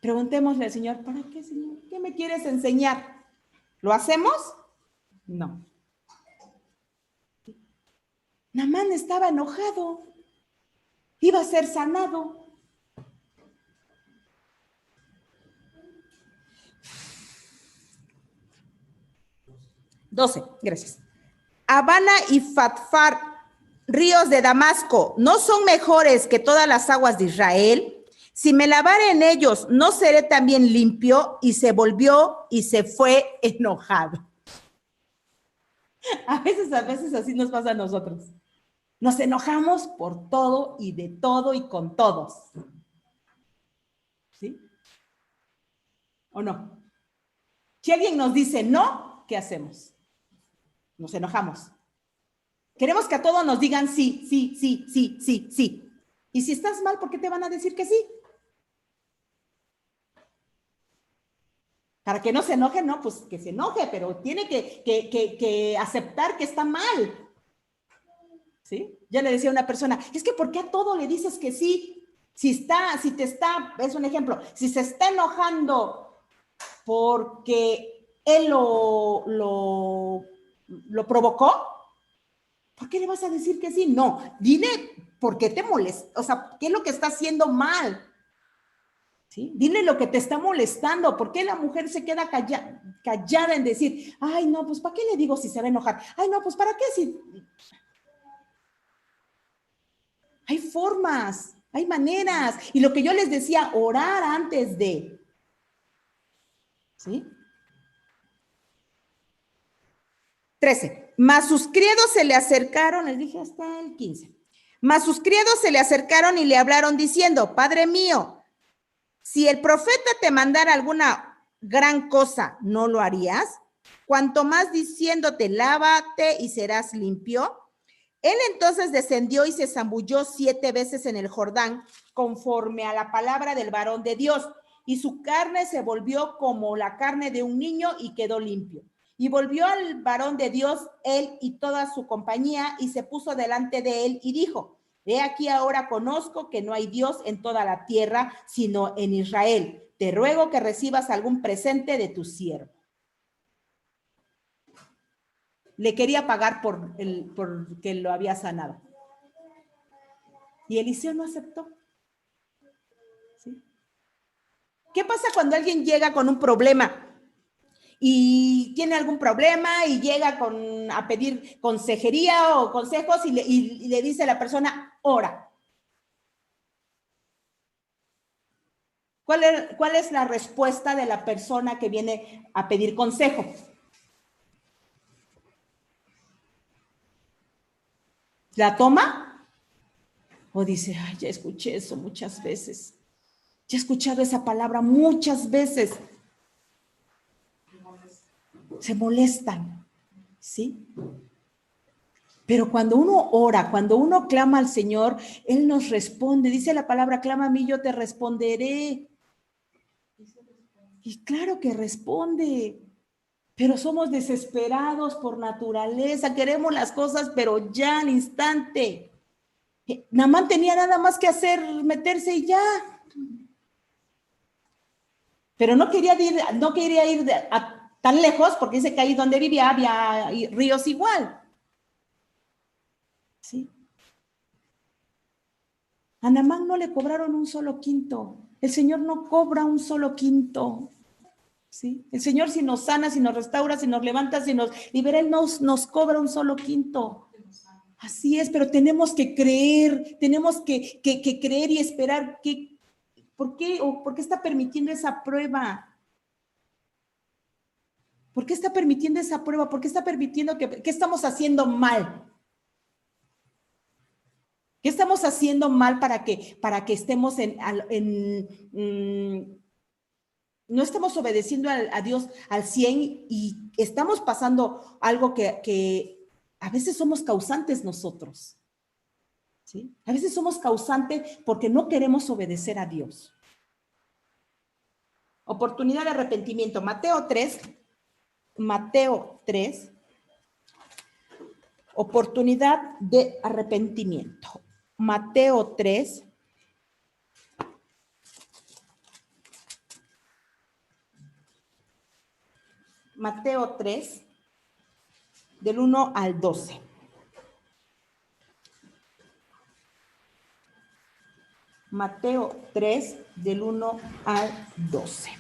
Speaker 1: Preguntémosle al Señor, ¿para qué, Señor? ¿Qué me quieres enseñar? ¿Lo hacemos? No. Naamán estaba enojado. Iba a ser sanado. Gracias. Habana y Fatfar, ríos de Damasco, ¿no son mejores que todas las aguas de Israel? Si me lavare en ellos, ¿no seré también limpio? Y se volvió y se fue enojado. A veces así nos pasa a nosotros. Nos enojamos por todo y de todo y con todos. ¿Sí? ¿O no? Si alguien nos dice no, ¿qué hacemos? Nos enojamos. Queremos que a todos nos digan sí, sí, sí, sí, sí, sí. Y si estás mal, ¿por qué te van a decir que sí? Para que no se enoje, no, pues que se enoje, pero tiene que aceptar que está mal. ¿Sí? Ya le decía a una persona, es que ¿por qué a todo le dices que sí? Si te está, es un ejemplo, si se está enojando porque él lo provocó, ¿por qué le vas a decir que sí? No, dile por qué te molesta, o sea, ¿qué es lo que está haciendo mal? ¿Sí? Dile lo que te está molestando. ¿Por qué la mujer se queda callada en decir, ay, no, pues ¿para qué le digo si se va a enojar? Ay, no, pues ¿para qué si...? Hay formas, hay maneras. Y lo que yo les decía, orar antes de. ¿Sí? 13. Mas sus criados se le acercaron, les dije hasta el 15. Mas sus criados se le acercaron y le hablaron diciendo, Padre mío, si el profeta te mandara alguna gran cosa, ¿no lo harías? Cuanto más diciéndote, lávate y serás limpio. Él entonces descendió y se zambulló 7 veces en el Jordán, conforme a la palabra del varón de Dios, y su carne se volvió como la carne de un niño y quedó limpio. Y volvió al varón de Dios, él y toda su compañía, y se puso delante de él y dijo, he aquí ahora conozco que no hay Dios en toda la tierra, sino en Israel. Te ruego que recibas algún presente de tu siervo. Le quería pagar por que lo había sanado. Y Eliseo no aceptó. ¿Sí? ¿Qué pasa cuando alguien llega con un problema y tiene algún problema y llega a pedir consejería o consejos y le dice a la persona, ora? ¿Cuál es la respuesta de la persona que viene a pedir consejo? ¿La toma? O dice, ay, ya escuché eso muchas veces. Ya he escuchado esa palabra muchas veces. Se molestan, ¿sí? Pero cuando uno ora, cuando uno clama al Señor, Él nos responde. Dice la palabra, clama a mí, yo te responderé. Y claro que responde. Pero somos desesperados por naturaleza. Queremos las cosas, pero ya al instante. Naamán tenía nada más que hacer, meterse y ya. Pero no quería ir tan lejos, porque dice que ahí donde vivía había ríos igual. ¿Sí? A Naamán no le cobraron un solo quinto. El Señor no cobra un solo quinto. ¿Sí? El Señor si nos sana, si nos restaura, si nos levanta, si nos libera, Él nos cobra un solo quinto. Así es, pero tenemos que creer, tenemos que creer y esperar. ¿Por qué? ¿Por qué está permitiendo esa prueba? ¿Por qué está permitiendo esa prueba? ¿Por qué está permitiendo qué estamos haciendo mal? ¿Qué estamos haciendo mal para que estemos no estamos obedeciendo a Dios al 100 y estamos pasando algo que a veces somos causantes nosotros? ¿Sí? A veces somos causantes porque no queremos obedecer a Dios. Oportunidad de arrepentimiento. Mateo 3, oportunidad de arrepentimiento. Mateo 3. Mateo 3, del 1 al 12. Mateo 3, del 1 al 12.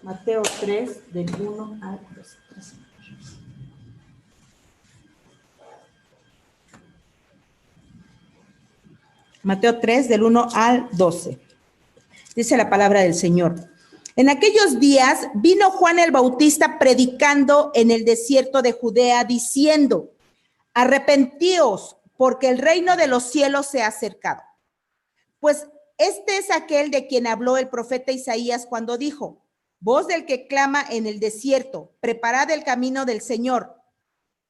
Speaker 1: Mateo 3, del 1 al 2. Mateo 3, del 1 al 12. Dice la palabra del Señor. En aquellos días vino Juan el Bautista predicando en el desierto de Judea, diciendo: arrepentíos, porque el reino de los cielos se ha acercado. Pues este es aquel de quien habló el profeta Isaías cuando dijo: voz del que clama en el desierto, preparad el camino del Señor,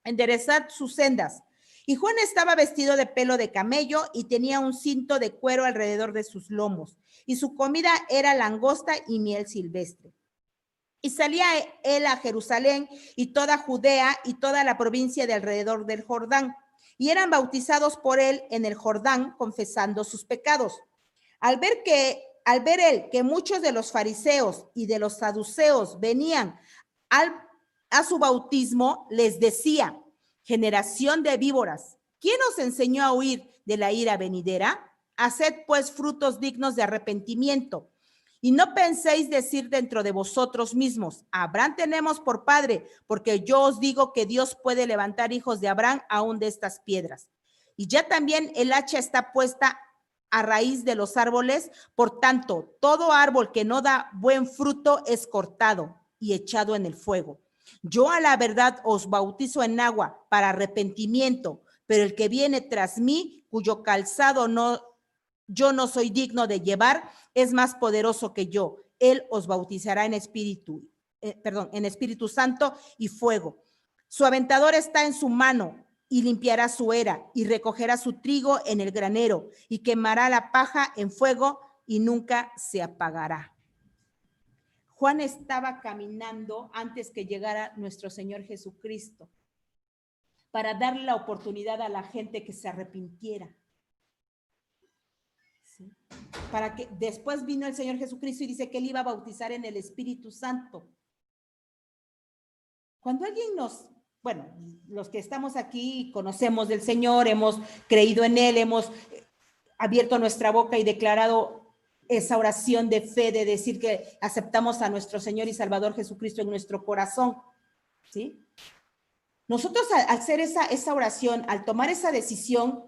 Speaker 1: enderezad sus sendas. Y Juan estaba vestido de pelo de camello y tenía un cinto de cuero alrededor de sus lomos, y su comida era langosta y miel silvestre. Y salía él a Jerusalén y toda Judea y toda la provincia de alrededor del Jordán, y eran bautizados por él en el Jordán, confesando sus pecados. Al ver él que muchos de los fariseos y de los saduceos venían a su bautismo, les decía: generación de víboras, ¿quién os enseñó a huir de la ira venidera? Haced pues frutos dignos de arrepentimiento. Y no penséis decir dentro de vosotros mismos: Abraham tenemos por padre, porque yo os digo que Dios puede levantar hijos de Abraham aún de estas piedras. Y ya también el hacha está puesta a raíz de los árboles, por tanto, todo árbol que no da buen fruto es cortado y echado en el fuego. Yo a la verdad os bautizo en agua para arrepentimiento, pero el que viene tras mí, cuyo calzado yo no soy digno de llevar, es más poderoso que yo. Él os bautizará en Espíritu Santo y fuego. Su aventador está en su mano, y limpiará su era, y recogerá su trigo en el granero, y quemará la paja en fuego, y nunca se apagará. Juan estaba caminando antes que llegara nuestro Señor Jesucristo, para darle la oportunidad a la gente que se arrepintiera. ¿Sí? Para que después vino el Señor Jesucristo y dice que él iba a bautizar en el Espíritu Santo. Cuando alguien los que estamos aquí conocemos del Señor, hemos creído en él, hemos abierto nuestra boca y declarado esa oración de fe, de decir que aceptamos a nuestro Señor y Salvador Jesucristo en nuestro corazón, ¿sí? Nosotros al hacer esa oración, al tomar esa decisión,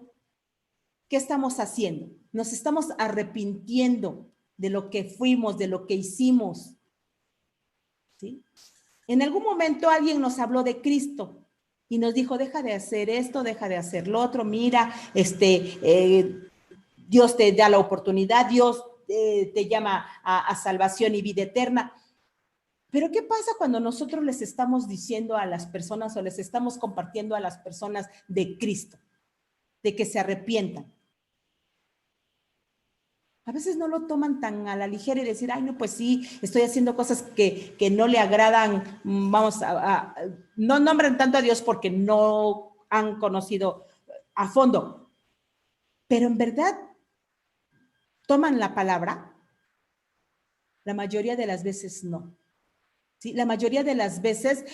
Speaker 1: ¿qué estamos haciendo? Nos estamos arrepintiendo de lo que fuimos, de lo que hicimos, ¿sí? En algún momento alguien nos habló de Cristo y nos dijo: deja de hacer esto, deja de hacer lo otro, mira, Dios te da la oportunidad, Dios te llama a salvación y vida eterna. Pero ¿qué pasa cuando nosotros les estamos diciendo a las personas o les estamos compartiendo a las personas de Cristo, de que se arrepientan? A veces no lo toman tan a la ligera y decir: ay, no, pues sí, estoy haciendo cosas que no le agradan, no nombran tanto a Dios porque no han conocido a fondo. Pero en verdad, ¿toman la palabra? La mayoría de las veces no. ¿Sí? La mayoría de las veces,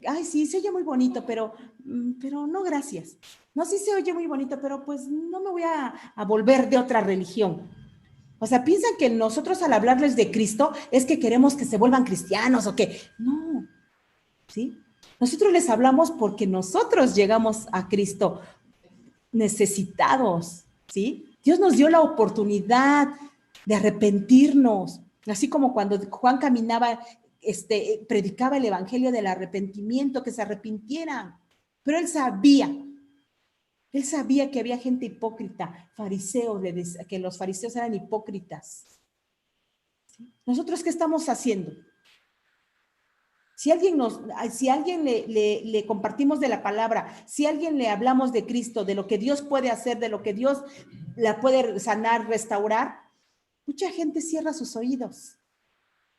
Speaker 1: ay, sí, se oye muy bonito, pero no, gracias. No, sí se oye muy bonito, pero pues no me voy a volver de otra religión. O sea, piensan que nosotros al hablarles de Cristo es que queremos que se vuelvan cristianos o que no, ¿sí? Nosotros les hablamos porque nosotros llegamos a Cristo necesitados, ¿sí? Dios nos dio la oportunidad de arrepentirnos, así como cuando Juan caminaba, predicaba el evangelio del arrepentimiento, que se arrepintieran, pero él sabía que había gente hipócrita, fariseos, que los fariseos eran hipócritas. ¿Sí? ¿Nosotros qué estamos haciendo? Si a alguien le compartimos de la palabra, si a alguien le hablamos de Cristo, de lo que Dios puede hacer, de lo que Dios la puede sanar, restaurar, mucha gente cierra sus oídos.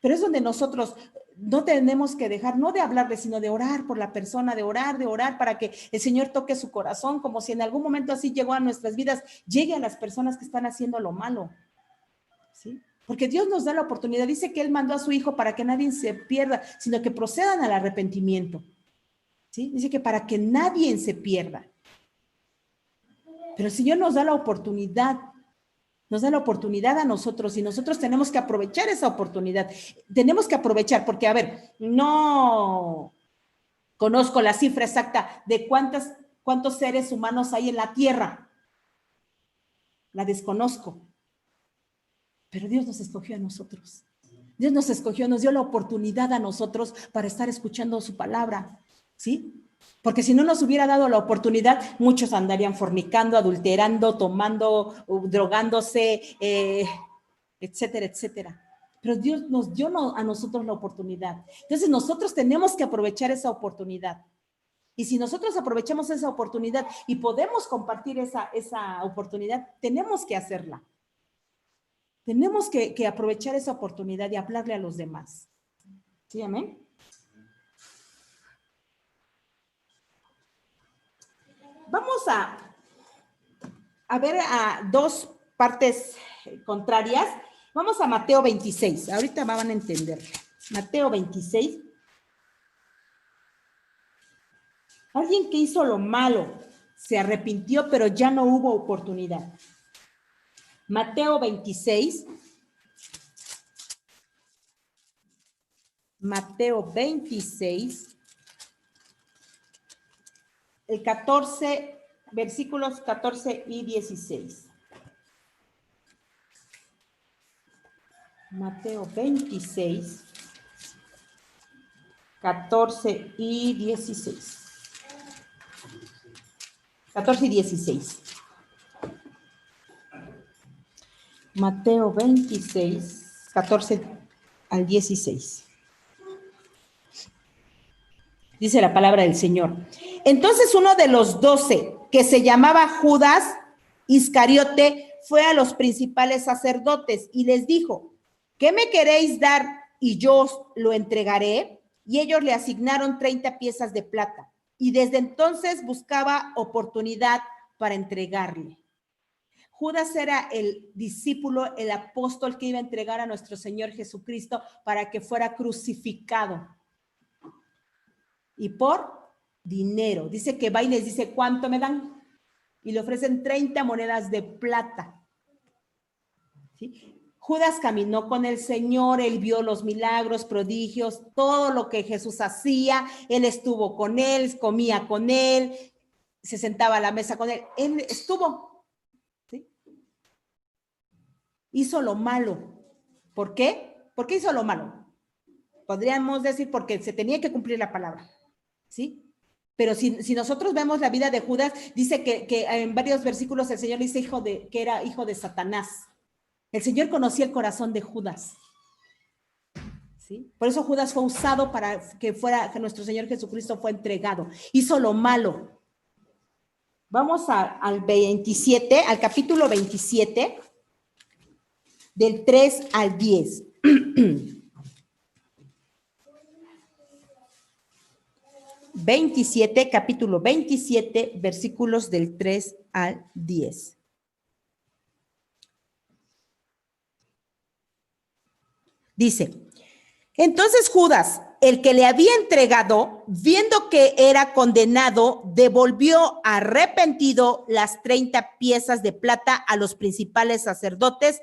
Speaker 1: Pero es donde nosotros no tenemos que dejar, no de hablarle, sino de orar por la persona, de orar para que el Señor toque su corazón, como si en algún momento así llegó a nuestras vidas, llegue a las personas que están haciendo lo malo, ¿sí? Porque Dios nos da la oportunidad, dice que Él mandó a su Hijo para que nadie se pierda, sino que procedan al arrepentimiento, ¿sí? Dice que para que nadie se pierda. Pero el Señor nos da la oportunidad nos da la oportunidad a nosotros y nosotros tenemos que aprovechar esa oportunidad. Tenemos que aprovechar porque, a ver, no conozco la cifra exacta de cuántos seres humanos hay en la tierra. La desconozco. Pero Dios nos escogió a nosotros. Dios nos escogió, nos dio la oportunidad a nosotros para estar escuchando su palabra, ¿sí? Porque si no nos hubiera dado la oportunidad, muchos andarían fornicando, adulterando, tomando, drogándose, etcétera, etcétera. Pero Dios nos dio a nosotros la oportunidad. Entonces nosotros tenemos que aprovechar esa oportunidad. Y si nosotros aprovechamos esa oportunidad y podemos compartir esa oportunidad, tenemos que hacerla. Tenemos que aprovechar esa oportunidad y hablarle a los demás. ¿Sí, amén? Vamos a ver a dos partes contrarias. Vamos a Mateo 26. Ahorita van a entender. Mateo 26. Alguien que hizo lo malo se arrepintió, pero ya no hubo oportunidad. Mateo 26. Mateo 26. El 14, versículos 14 y 16. Mateo 26, 14 y 16. 14 y 16. Mateo 26, 14 al 16. Dice la palabra del Señor. Entonces uno de los 12, que se llamaba Judas Iscariote, fue a los principales sacerdotes y les dijo: ¿qué me queréis dar y yo os lo entregaré? Y ellos le asignaron 30 piezas de plata. Y desde entonces buscaba oportunidad para entregarle. Judas era el discípulo, el apóstol que iba a entregar a nuestro Señor Jesucristo para que fuera crucificado. Y por dinero. Dice que va y les dice: ¿cuánto me dan? Y le ofrecen 30 monedas de plata. ¿Sí? Judas caminó con el Señor, él vio los milagros, prodigios, todo lo que Jesús hacía, él estuvo con él, comía con él, se sentaba a la mesa con él estuvo, ¿sí? Hizo lo malo. ¿Por qué? ¿Por qué hizo lo malo? Podríamos decir porque se tenía que cumplir la palabra, ¿sí? Pero si nosotros vemos la vida de Judas, dice que en varios versículos el Señor dice que era hijo de Satanás. El Señor conocía el corazón de Judas, ¿sí? Por eso Judas fue usado para que nuestro Señor Jesucristo fue entregado. Hizo lo malo. Vamos al 27, al capítulo 27, del 3 al 10. 27, capítulo 27, versículos del 3 al 10. Dice: entonces Judas, el que le había entregado, viendo que era condenado, devolvió arrepentido las 30 piezas de plata a los principales sacerdotes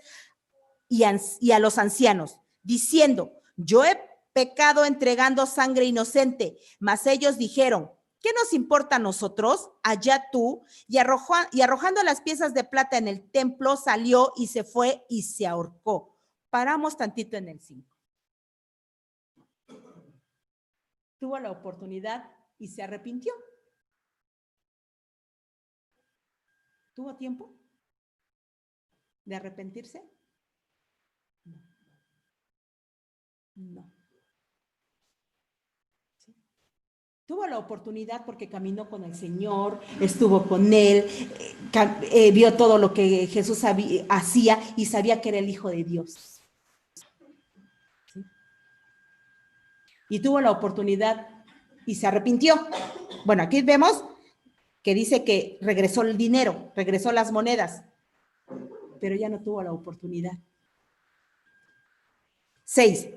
Speaker 1: y a los ancianos, diciendo: yo he pecado entregando sangre inocente. Mas ellos dijeron: ¿qué nos importa a nosotros? Allá tú. Y arrojando las piezas de plata en el templo, salió y se fue y se ahorcó. Paramos tantito en el 5. Tuvo la oportunidad y se arrepintió. ¿Tuvo tiempo de arrepentirse? No. ¿Sí? Tuvo la oportunidad porque caminó con el Señor, estuvo con él, vio todo lo que Jesús hacía y sabía que era el Hijo de Dios. ¿Sí? Y tuvo la oportunidad y se arrepintió. Bueno, aquí vemos que dice que regresó el dinero, regresó las monedas, pero ya no tuvo la oportunidad. 6.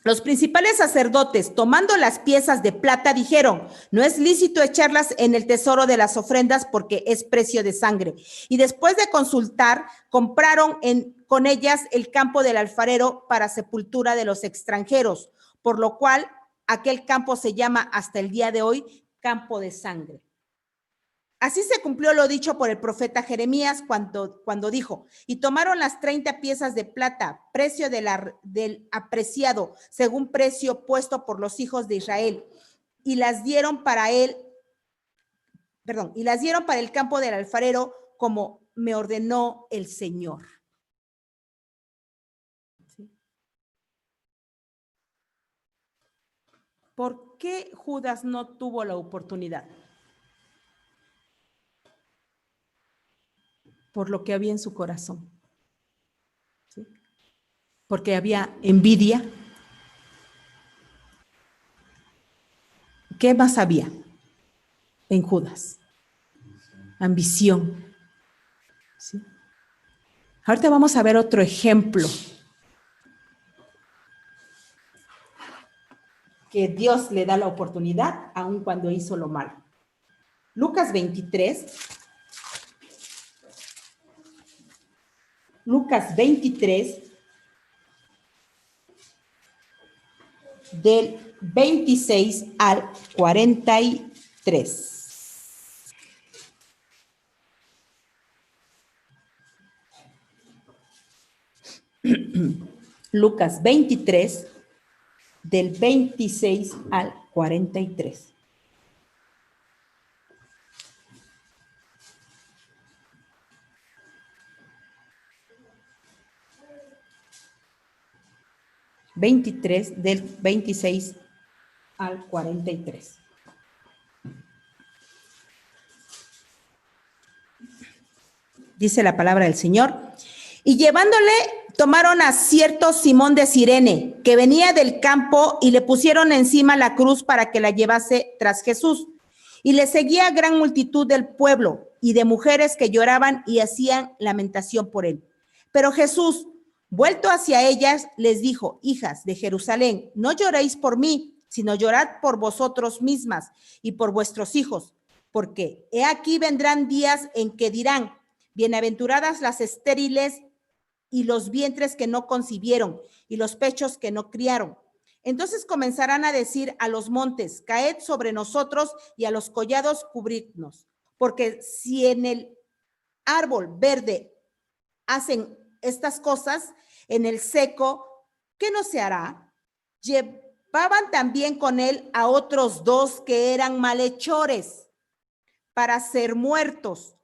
Speaker 1: Los principales sacerdotes, tomando las piezas de plata, dijeron: no es lícito echarlas en el tesoro de las ofrendas porque es precio de sangre. Y después de consultar, compraron con ellas el campo del alfarero para sepultura de los extranjeros, por lo cual aquel campo se llama hasta el día de hoy campo de sangre. Así se cumplió lo dicho por el profeta Jeremías cuando dijo: y tomaron las 30 piezas de plata, precio del apreciado, según precio puesto por los hijos de Israel, y las dieron para el campo del alfarero, como me ordenó el Señor. ¿Sí? ¿Por qué Judas no tuvo la oportunidad? Por lo que había en su corazón. ¿Sí? Porque había envidia. ¿Qué más había en Judas? Ambición. ¿Sí? Ahorita vamos a ver otro ejemplo que Dios le da la oportunidad aun cuando hizo lo malo. Lucas 23. Lucas 23, del 26 al 43. Lucas 23, del 26 al 43. Del 26 al 43. Dice la palabra del Señor. Y llevándole, tomaron a cierto Simón de Cirene, que venía del campo, y le pusieron encima la cruz para que la llevase tras Jesús. Y le seguía gran multitud del pueblo y de mujeres que lloraban y hacían lamentación por él. Pero Jesús, vuelto hacia ellas, les dijo: hijas de Jerusalén, no lloréis por mí, sino llorad por vosotros mismas y por vuestros hijos, porque he aquí vendrán días en que dirán: bienaventuradas las estériles y los vientres que no concibieron y los pechos que no criaron. Entonces comenzarán a decir a los montes: caed sobre nosotros, y a los collados cubridnos. Porque si en el árbol verde hacen estas cosas, en el seco, ¿qué no se hará? Llevaban también con él a otros dos que eran malhechores para ser muertos.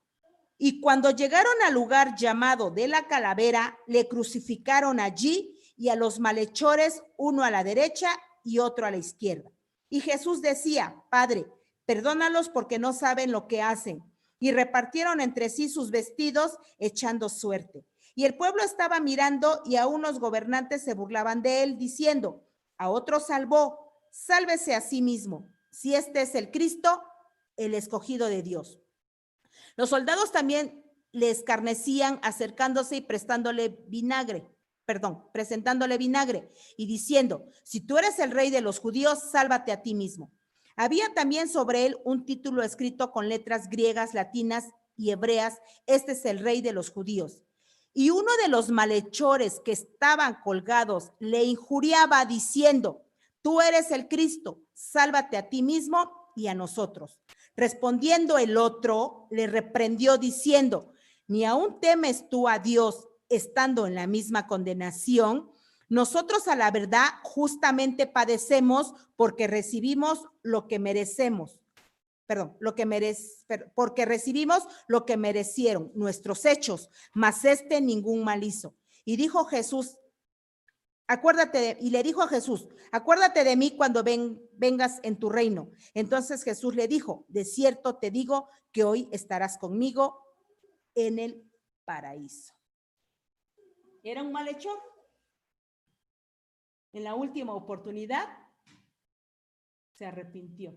Speaker 1: Y cuando llegaron al lugar llamado de la calavera, le crucificaron allí, y a los malhechores, uno a la derecha y otro a la izquierda. Y Jesús decía: Padre, perdónalos porque no saben lo que hacen. Y repartieron entre sí sus vestidos, echando suerte. Y el pueblo estaba mirando, y a unos gobernantes se burlaban de él, diciendo: a otro salvó, sálvese a sí mismo, si este es el Cristo, el escogido de Dios. Los soldados también le escarnecían, acercándose y presentándole vinagre, y diciendo: si tú eres el rey de los judíos, sálvate a ti mismo. Había también sobre él un título escrito con letras griegas, latinas y hebreas: este es el rey de los judíos. Y uno de los malhechores que estaban colgados le injuriaba, diciendo: tú eres el Cristo, sálvate a ti mismo y a nosotros. Respondiendo el otro, le reprendió diciendo: ¿ni aún temes tú a Dios, estando en la misma condenación? Nosotros, a la verdad, justamente padecemos porque recibimos lo que merecemos. Porque recibimos lo que merecieron nuestros hechos, mas ningún mal hizo. Y dijo Jesús, le dijo a Jesús: acuérdate de mí cuando vengas en tu reino. Entonces Jesús le dijo: de cierto te digo que hoy estarás conmigo en el paraíso. ¿Era un malhechor? En la última oportunidad se arrepintió.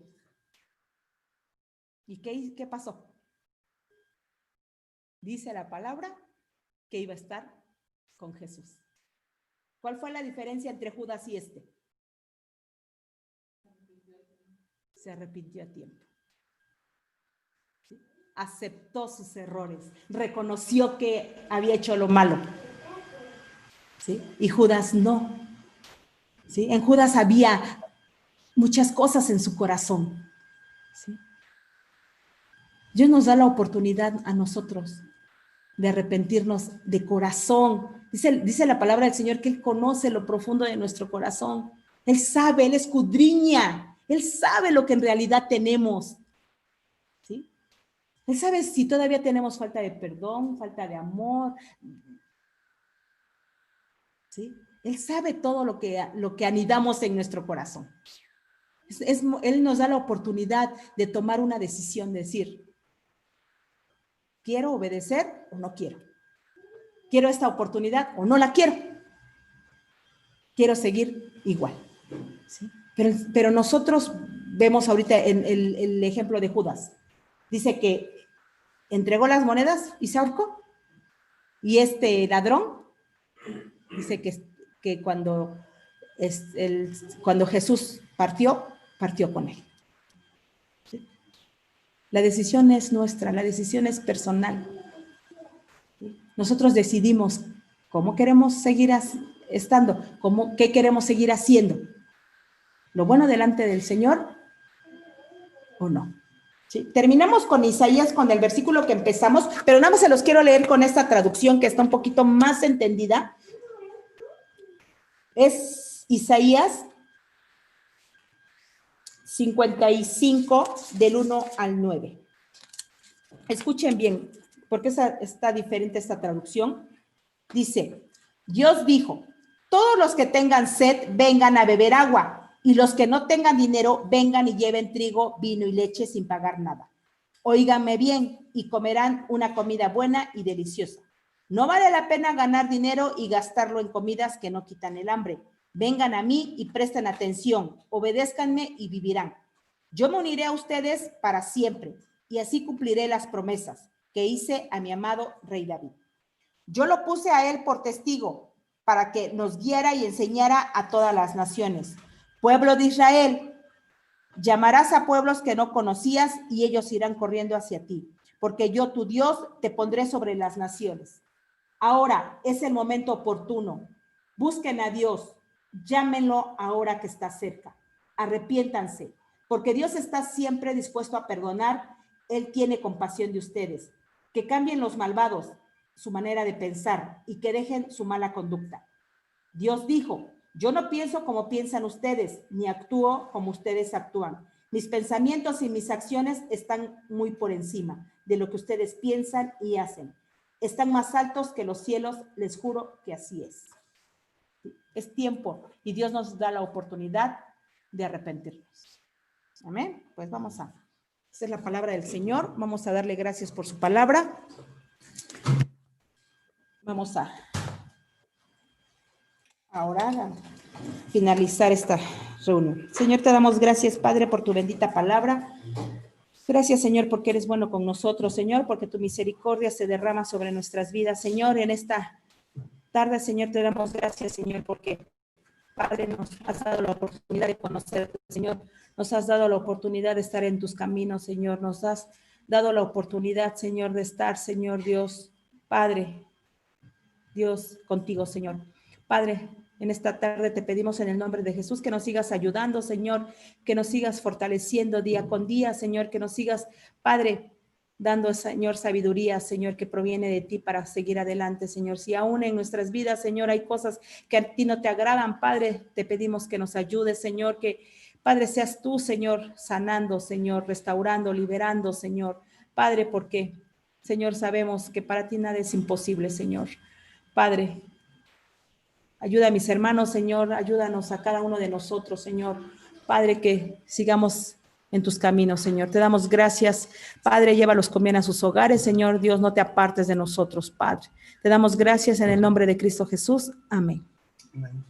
Speaker 1: ¿Y qué pasó? Dice la palabra que iba a estar con Jesús. ¿Cuál fue la diferencia entre Judas y este? se arrepintió a tiempo. ¿Sí? Aceptó sus errores, reconoció que había hecho lo malo. ¿Sí? Y Judas no. ¿Sí? En Judas había muchas cosas en su corazón. ¿Sí? Dios nos da la oportunidad a nosotros de arrepentirnos de corazón. Dice la palabra del Señor que Él conoce lo profundo de nuestro corazón. Él sabe, Él escudriña, Él sabe lo que en realidad tenemos. ¿Sí? Él sabe si todavía tenemos falta de perdón, falta de amor. ¿Sí? Él sabe todo lo que anidamos en nuestro corazón. Él nos da la oportunidad de tomar una decisión, de decir, ¿quiero obedecer o no quiero? ¿Quiero esta oportunidad o no la quiero? Quiero seguir igual. ¿Sí? Pero nosotros vemos ahorita en el ejemplo de Judas. Dice que entregó las monedas y se ahorcó. Y este ladrón dice que cuando Jesús partió con él. ¿Sí? La decisión es nuestra, la decisión es personal. ¿Sí? Nosotros decidimos cómo queremos seguir estando, qué queremos seguir haciendo. ¿Lo bueno delante del Señor o no? ¿Sí? Terminamos con Isaías, con el versículo que empezamos, pero nada más se los quiero leer con esta traducción que está un poquito más entendida. Es Isaías 55, del 1 al 9. Escuchen bien, porque está diferente esta traducción. Dice, Dios dijo, todos los que tengan sed, vengan a beber agua, y los que no tengan dinero, vengan y lleven trigo, vino y leche sin pagar nada. Óiganme bien y comerán una comida buena y deliciosa. No vale la pena ganar dinero y gastarlo en comidas que no quitan el hambre. Vengan a mí y presten atención, obedézcanme y vivirán. Yo me uniré a ustedes para siempre, y así cumpliré las promesas que hice a mi amado rey David. Yo lo puse a él por testigo, para que nos guiara y enseñara a todas las naciones. Pueblo de Israel, llamarás a pueblos que no conocías y ellos irán corriendo hacia ti, porque yo, tu Dios, te pondré sobre las naciones. Ahora es el momento oportuno. Busquen a Dios, llámenlo ahora que está cerca. Arrepiéntanse, porque Dios está siempre dispuesto a perdonar. Él tiene compasión de ustedes. Que cambien los malvados su manera de pensar y que dejen su mala conducta. Dios dijo, yo no pienso como piensan ustedes, ni actúo como ustedes actúan. Mis pensamientos y mis acciones están muy por encima de lo que ustedes piensan y hacen. Están más altos que los cielos, les juro que así es. Es tiempo y Dios nos da la oportunidad de arrepentirnos. Amén. Pues vamos a hacer la palabra del Señor. Vamos a darle gracias por su palabra. Vamos a orar, a finalizar esta reunión. Señor, te damos gracias, Padre, por tu bendita palabra. Gracias, Señor, porque eres bueno con nosotros, Señor, porque tu misericordia se derrama sobre nuestras vidas. Señor, en esta tarde, Señor, te damos gracias, Señor, porque, Padre, nos has dado la oportunidad de conocerte, Señor. Nos has dado la oportunidad de estar en tus caminos, Señor. Nos has dado la oportunidad, Señor, de estar, Señor Dios, Padre, Dios, contigo, Señor. Padre, en esta tarde te pedimos en el nombre de Jesús que nos sigas ayudando, Señor, que nos sigas fortaleciendo día con día, Señor, que nos sigas, Padre, dando, Señor, sabiduría, Señor, que proviene de ti para seguir adelante, Señor. Si aún en nuestras vidas, Señor, hay cosas que a ti no te agradan, Padre, te pedimos que nos ayudes, Señor, que, Padre, seas tú, Señor, sanando, Señor, restaurando, liberando, Señor. Padre, porque, Señor, sabemos que para ti nada es imposible, Señor. Padre, ayuda a mis hermanos, Señor, ayúdanos a cada uno de nosotros, Señor. Padre, que sigamos en tus caminos, Señor. Te damos gracias, Padre, llévalos con bien a sus hogares, Señor. Dios, no te apartes de nosotros, Padre. Te damos gracias en el nombre de Cristo Jesús. Amén. Amén.